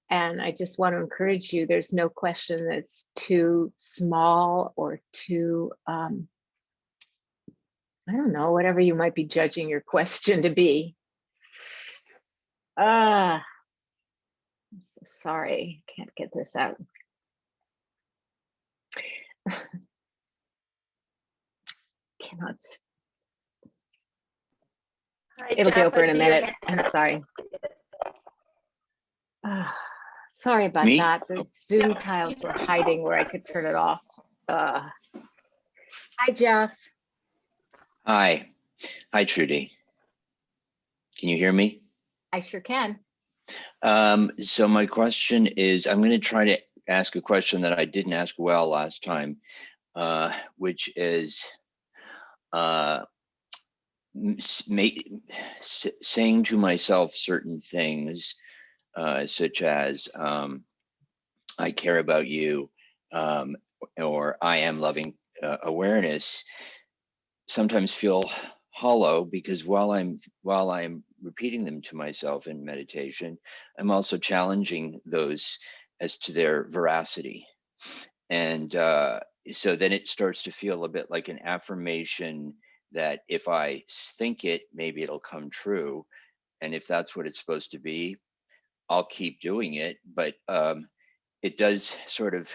And I just want to encourage you, there's no question that's too small or too, I don't know, whatever you might be judging your question to be. I'm so sorry, can't get this out. Cannot. Hi, It'll be Jeff, over I in a see your minute. hand. I'm sorry. Sorry about Me? that. The Zoom tiles were hiding where I could turn it off. Hi, Jeff. Hi. Hi, Trudy. Can you hear me? I sure can. So my question is, I'm going to try to ask a question that I didn't ask well last time, which is saying to myself certain things, such as I care about you, or I am loving awareness, sometimes feel hollow, because while I'm repeating them to myself in meditation, I'm also challenging those as to their veracity. And so then it starts to feel a bit like an affirmation that if I think it, maybe it'll come true. And if that's what it's supposed to be, I'll keep doing it. But it does sort of,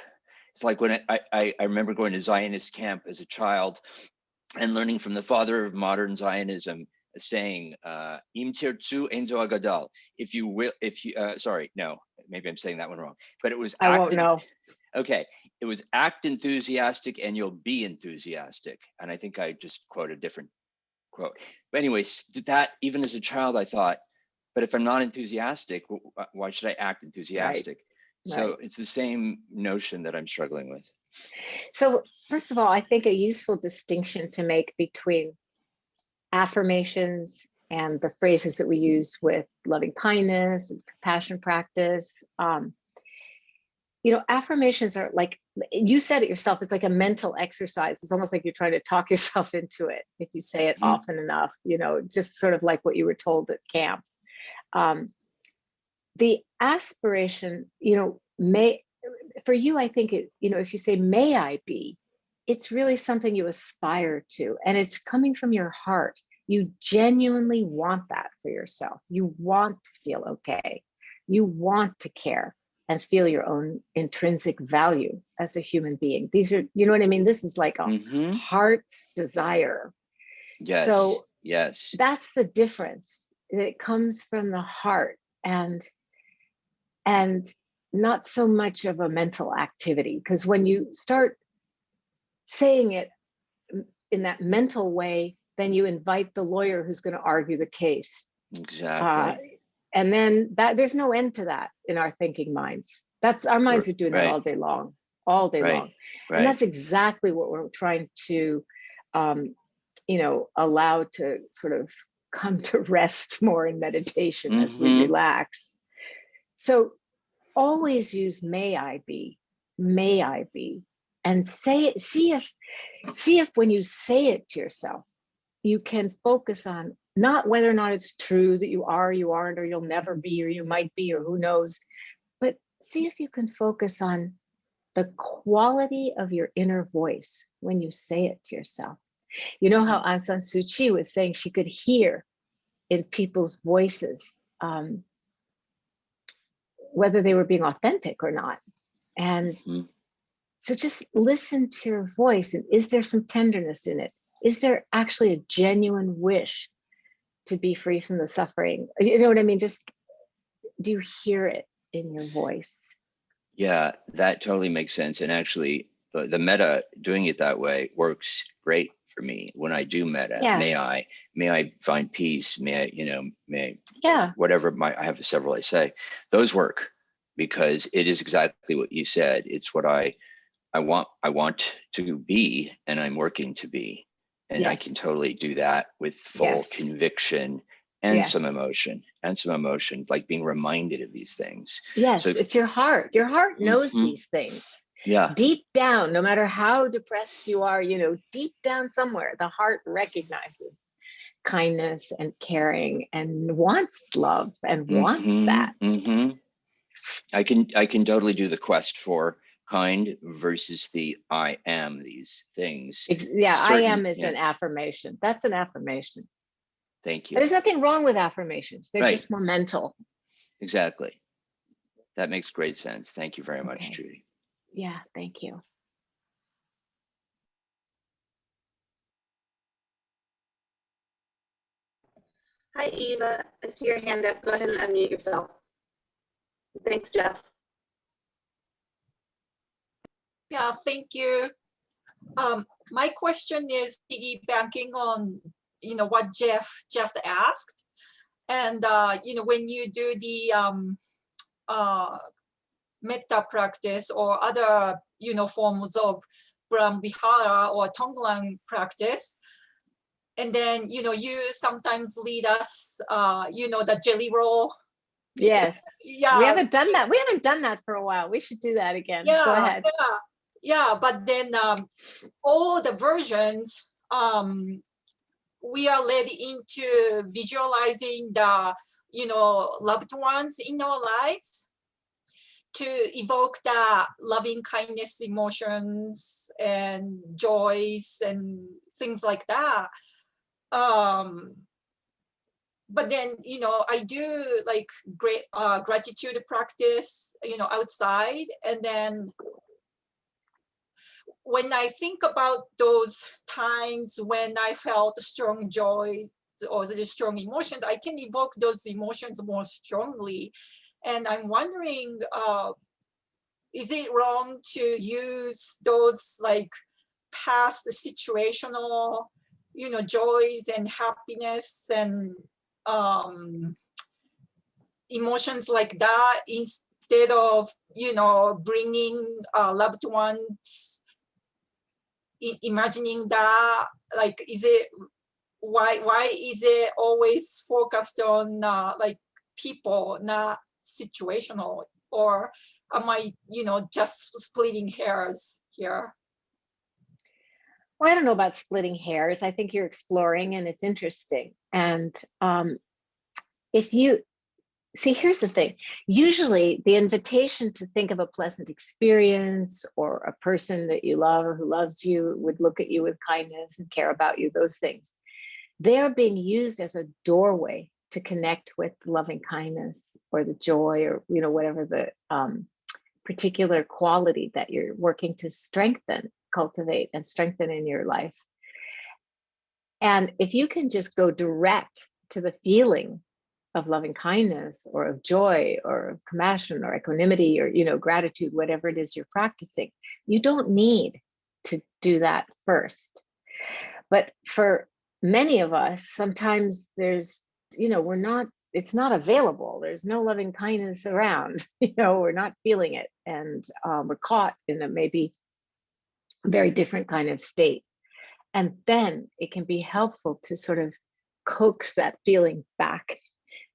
it's like when I remember going to Zionist camp as a child and learning from the father of modern Zionism, saying, "Im tirtzu enzo agadal." If you will, sorry, no, maybe I'm saying that one wrong. But it was I won't know. Okay, it was act enthusiastic and you'll be enthusiastic. And I think I just quoted a different quote. But anyways, that even as a child, I thought, but if I'm not enthusiastic, why should I act enthusiastic? Right. So right. It's the same notion that I'm struggling with. So first of all, I think a useful distinction to make between affirmations and the phrases that we use with loving kindness and compassion practice. Affirmations are like, you said it yourself, it's like a mental exercise. It's almost like you're trying to talk yourself into it if you say it often enough, just sort of like what you were told at camp. The aspiration, may, for you, I think if you say, may I be, it's really something you aspire to, and it's coming from your heart. You genuinely want that for yourself. You want to feel okay. You want to care. and feel your own intrinsic value as a human being. These are, you know what I mean? This is like a heart's desire. Yes. So yes. that's the difference. It comes from the heart and not so much of a mental activity. Because when you start saying it in that mental way, then you invite the lawyer who's going to argue the case. Exactly. And then there's no end to that in our thinking minds. That's our minds are doing that all day long, all day long. And that's exactly what we're trying to, allow to sort of come to rest more in meditation as we relax. So always use may I be, and say it, see if when you say it to yourself, you can focus on not whether or not it's true that you are, you aren't, or you'll never be, or you might be, or who knows, but see if you can focus on the quality of your inner voice when you say it to yourself. You know how Aung San Suu Kyi was saying she could hear in people's voices whether they were being authentic or not. And so just listen to your voice, and is there some tenderness in it? Is there actually a genuine wish to be free from the suffering? You know what I mean? Just, do you hear it in your voice? Yeah, that totally makes sense. And actually, the metta, doing it that way works great for me. When I do metta, may I find peace, may I, whatever I have several I say, those work because it is exactly what you said. It's what I want to be, and I'm working to be. And I can totally do that with full conviction and some emotion, like being reminded of these things. Yes, so it's your heart. Your heart knows these things. Yeah. Deep down, no matter how depressed you are, deep down somewhere, the heart recognizes kindness and caring and wants love and wants that. I can totally do the quest for kind versus the I am these things. I am is an affirmation. That's an affirmation. Thank you. There's nothing wrong with affirmations. They're just more mental. Exactly. That makes great sense. Thank you very much, Trudy. Yeah, thank you. Hi, Eva. I see your hand up. Go ahead and unmute yourself. Thanks, Jeff. Yeah, thank you. My question is piggybacking on, what Jeff just asked. And, when you do the metta practice or other, forms of Brahmvihara or Tonglen practice, and then, you sometimes lead us, the jelly roll. Yes. Yeah. We haven't done that. We haven't done that for a while. We should do that again. Yeah, go ahead. Yeah, but then all the versions, we are led into visualizing the, loved ones in our lives to evoke the loving kindness emotions and joys and things like that. But then, I do like great gratitude practice, outside. And then when I think about those times when I felt strong joy or the strong emotions, I can evoke those emotions more strongly. And I'm wondering, is it wrong to use those like past situational, joys and happiness and emotions like that instead of, bringing loved ones, imagining that, like, is it, why is it always focused on like people, not situational? Or am I, just splitting hairs here? Well, I don't know about splitting hairs. I think you're exploring and it's interesting. And if you see, here's the thing. Usually the invitation to think of a pleasant experience or a person that you love or who loves you would look at you with kindness and care about you, those things, they're being used as a doorway to connect with loving kindness or the joy or, whatever the particular quality that you're working to strengthen, cultivate, and strengthen in your life. And if you can just go direct to the feeling of loving kindness or of joy or of compassion or equanimity or, gratitude, whatever it is you're practicing, you don't need to do that first. But for many of us, sometimes there's, it's not available. There's no loving kindness around, we're not feeling it. And we're caught in a maybe very different kind of state. And then it can be helpful to sort of coax that feeling back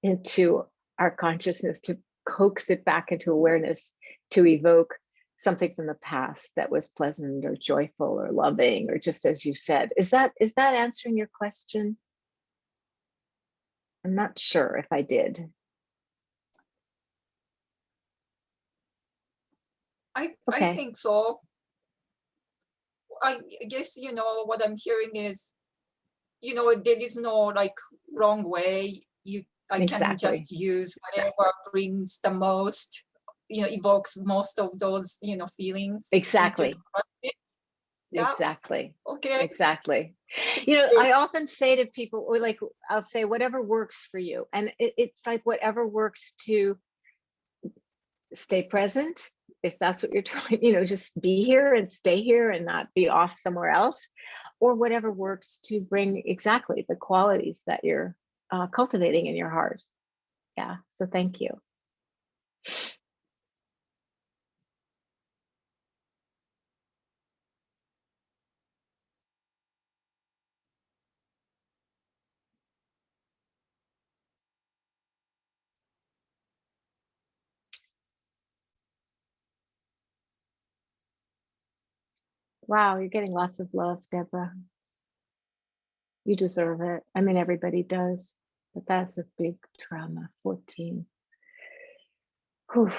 into our consciousness, to coax it back into awareness, to evoke something from the past that was pleasant or joyful or loving, or just as you said. Is that answering your question? I'm not sure if I did. I Okay. think so. I guess, what I'm hearing is, there is no like wrong way. I can Exactly. just use whatever brings the most, evokes most of those, feelings. Exactly. Yeah. Exactly. Okay. Exactly. I often say to people, or like, I'll say, whatever works for you. And it's like whatever works to stay present, if that's what you're trying, just be here and stay here and not be off somewhere else, or whatever works to bring exactly the qualities that you're cultivating in your heart. Yeah. So thank you. Wow, you're getting lots of love, Deborah. You deserve it. I mean, everybody does, but that's a big trauma. 14. Whew.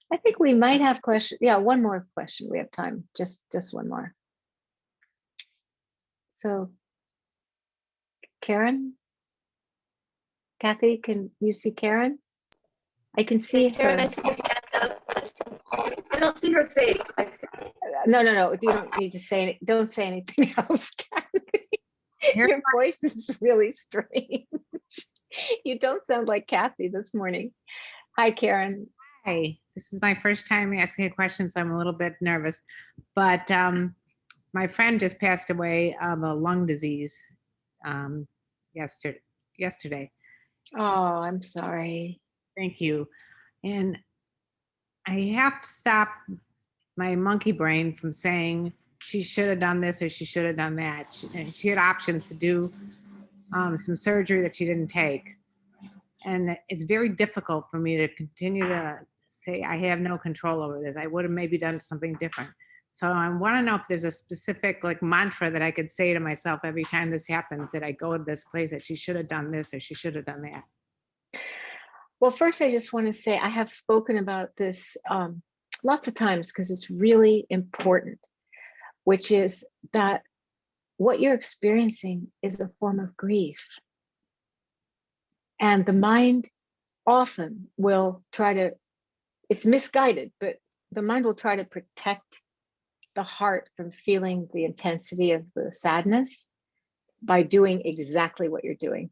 I think we might have questions. Yeah, one more question. We have time. Just one more. So, Karen, Kathy, can you see Karen? I can see Karen, her. I see your hand up. I don't see her face. No. You don't need to say it. Don't say anything else, Kathy. Your voice is really strange. You don't sound like Kathy this morning. Hi, Karen. Hi, this is my first time asking a question, so I'm a little bit nervous. But my friend just passed away of a lung disease yesterday. Oh, I'm sorry. Thank you. And I have to stop my monkey brain from saying she should have done this or she should have done that. She had options to do some surgery that she didn't take. And it's very difficult for me to continue to say I have no control over this. I would have maybe done something different. So I want to know if there's a specific like mantra that I could say to myself every time this happens, that I go to this place, that she should have done this or she should have done that. Well, first, I just want to say I have spoken about this lots of times because it's really important, which is that what you're experiencing is a form of grief. And the mind often will try to, it's misguided, but the mind will try to protect the heart from feeling the intensity of the sadness by doing exactly what you're doing.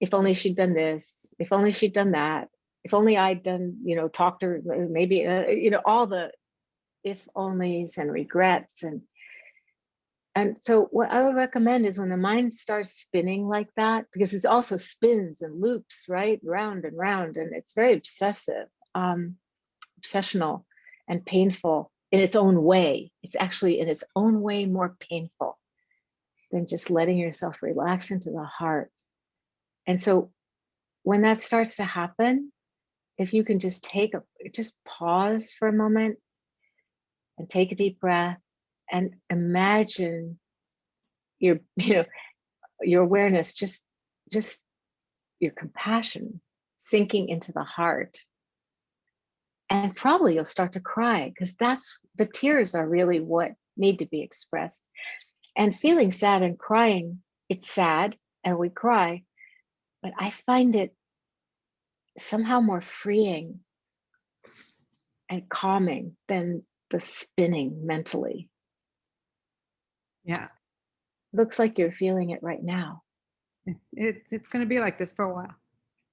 If only she'd done this, if only she'd done that, if only I'd done, talked to her, maybe, all the if onlys and regrets. And so what I would recommend is when the mind starts spinning like that, because it also spins and loops, right? Round and round, and it's very obsessive, obsessional and painful in its own way. It's actually in its own way more painful than just letting yourself relax into the heart. And so when that starts to happen, if you can just pause for a moment and take a deep breath and imagine your awareness, just your compassion sinking into the heart. And probably you'll start to cry, because the tears are really what need to be expressed. And feeling sad and crying, it's sad and we cry, but I find it somehow more freeing and calming than the spinning mentally. Yeah, Looks like you're feeling it right now. it's going to be like this for a while.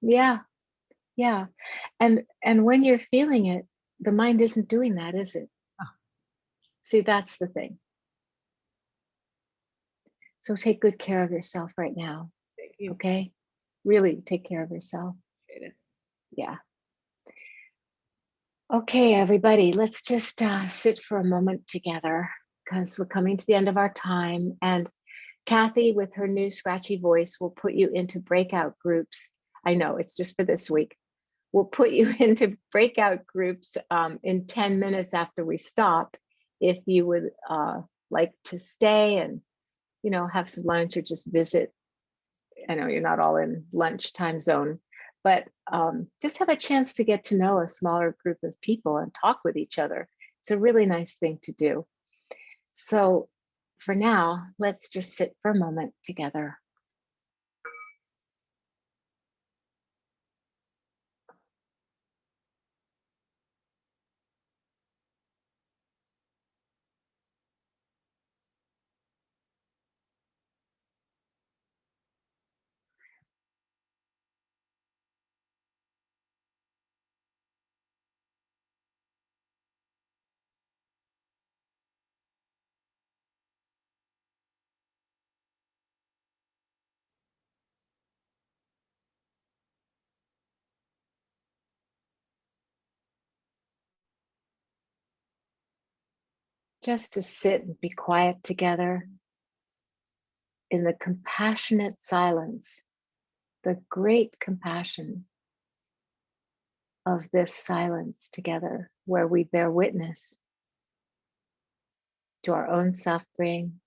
Yeah, yeah. And when you're feeling it, the mind isn't doing that, is it? Oh. See, that's the thing. So take good care of yourself right now. Thank you. Okay? Really take care of yourself. Appreciate it. Yeah. Okay, everybody, let's just sit for a moment together because we're coming to the end of our time. And Kathy, with her new scratchy voice, will put you into breakout groups. I know it's just for this week. We'll put you into breakout groups in 10 minutes after we stop. If you would like to stay and, have some lunch or just visit. I know you're not all in lunch time zone, but just have a chance to get to know a smaller group of people and talk with each other. It's a really nice thing to do. So for now, let's just sit for a moment together. Just to sit and be quiet together in the compassionate silence, the great compassion of this silence together, where we bear witness to our own suffering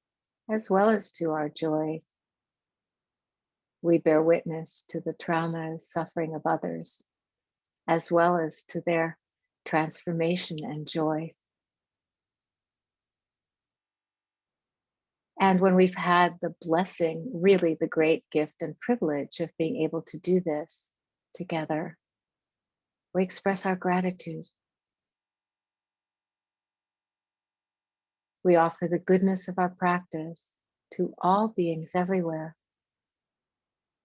as well as to our joys. We bear witness to the trauma and suffering of others, as well as to their transformation and joy. And when we've had the blessing, really the great gift and privilege of being able to do this together, we express our gratitude. We offer the goodness of our practice to all beings everywhere,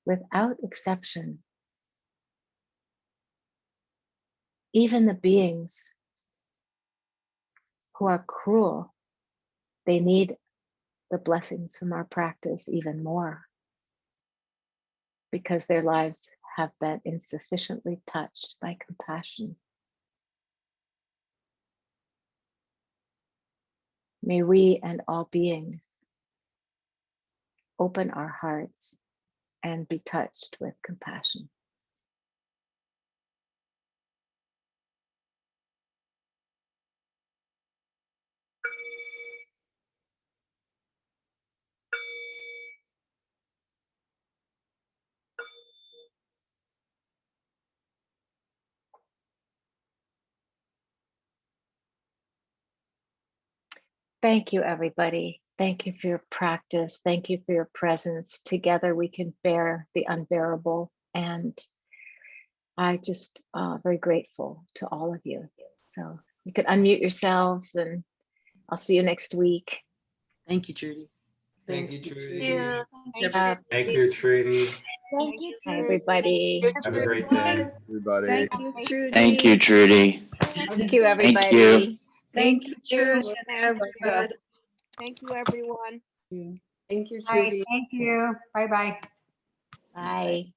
without exception. Even the beings who are cruel, they need the blessings from our practice even more because their lives have been insufficiently touched by compassion. May we and all beings open our hearts and be touched with compassion. Thank you, everybody. Thank you for your practice. Thank you for your presence. Together we can bear the unbearable. And I just very grateful to all of you. So you could unmute yourselves and I'll see you next week. Thank you, Trudy. Thank you, Trudy. Yeah. Thank you, Trudy. Thank you, Hi, Trudy. everybody. Have a great day. Everybody. Thank you, Trudy. Thank you, Trudy. Thank you, Thank everybody. you. Thank you, Trudy. Good. Thank you, everyone. Thank you, Bye. Trudy. Thank you. Bye-bye. Bye.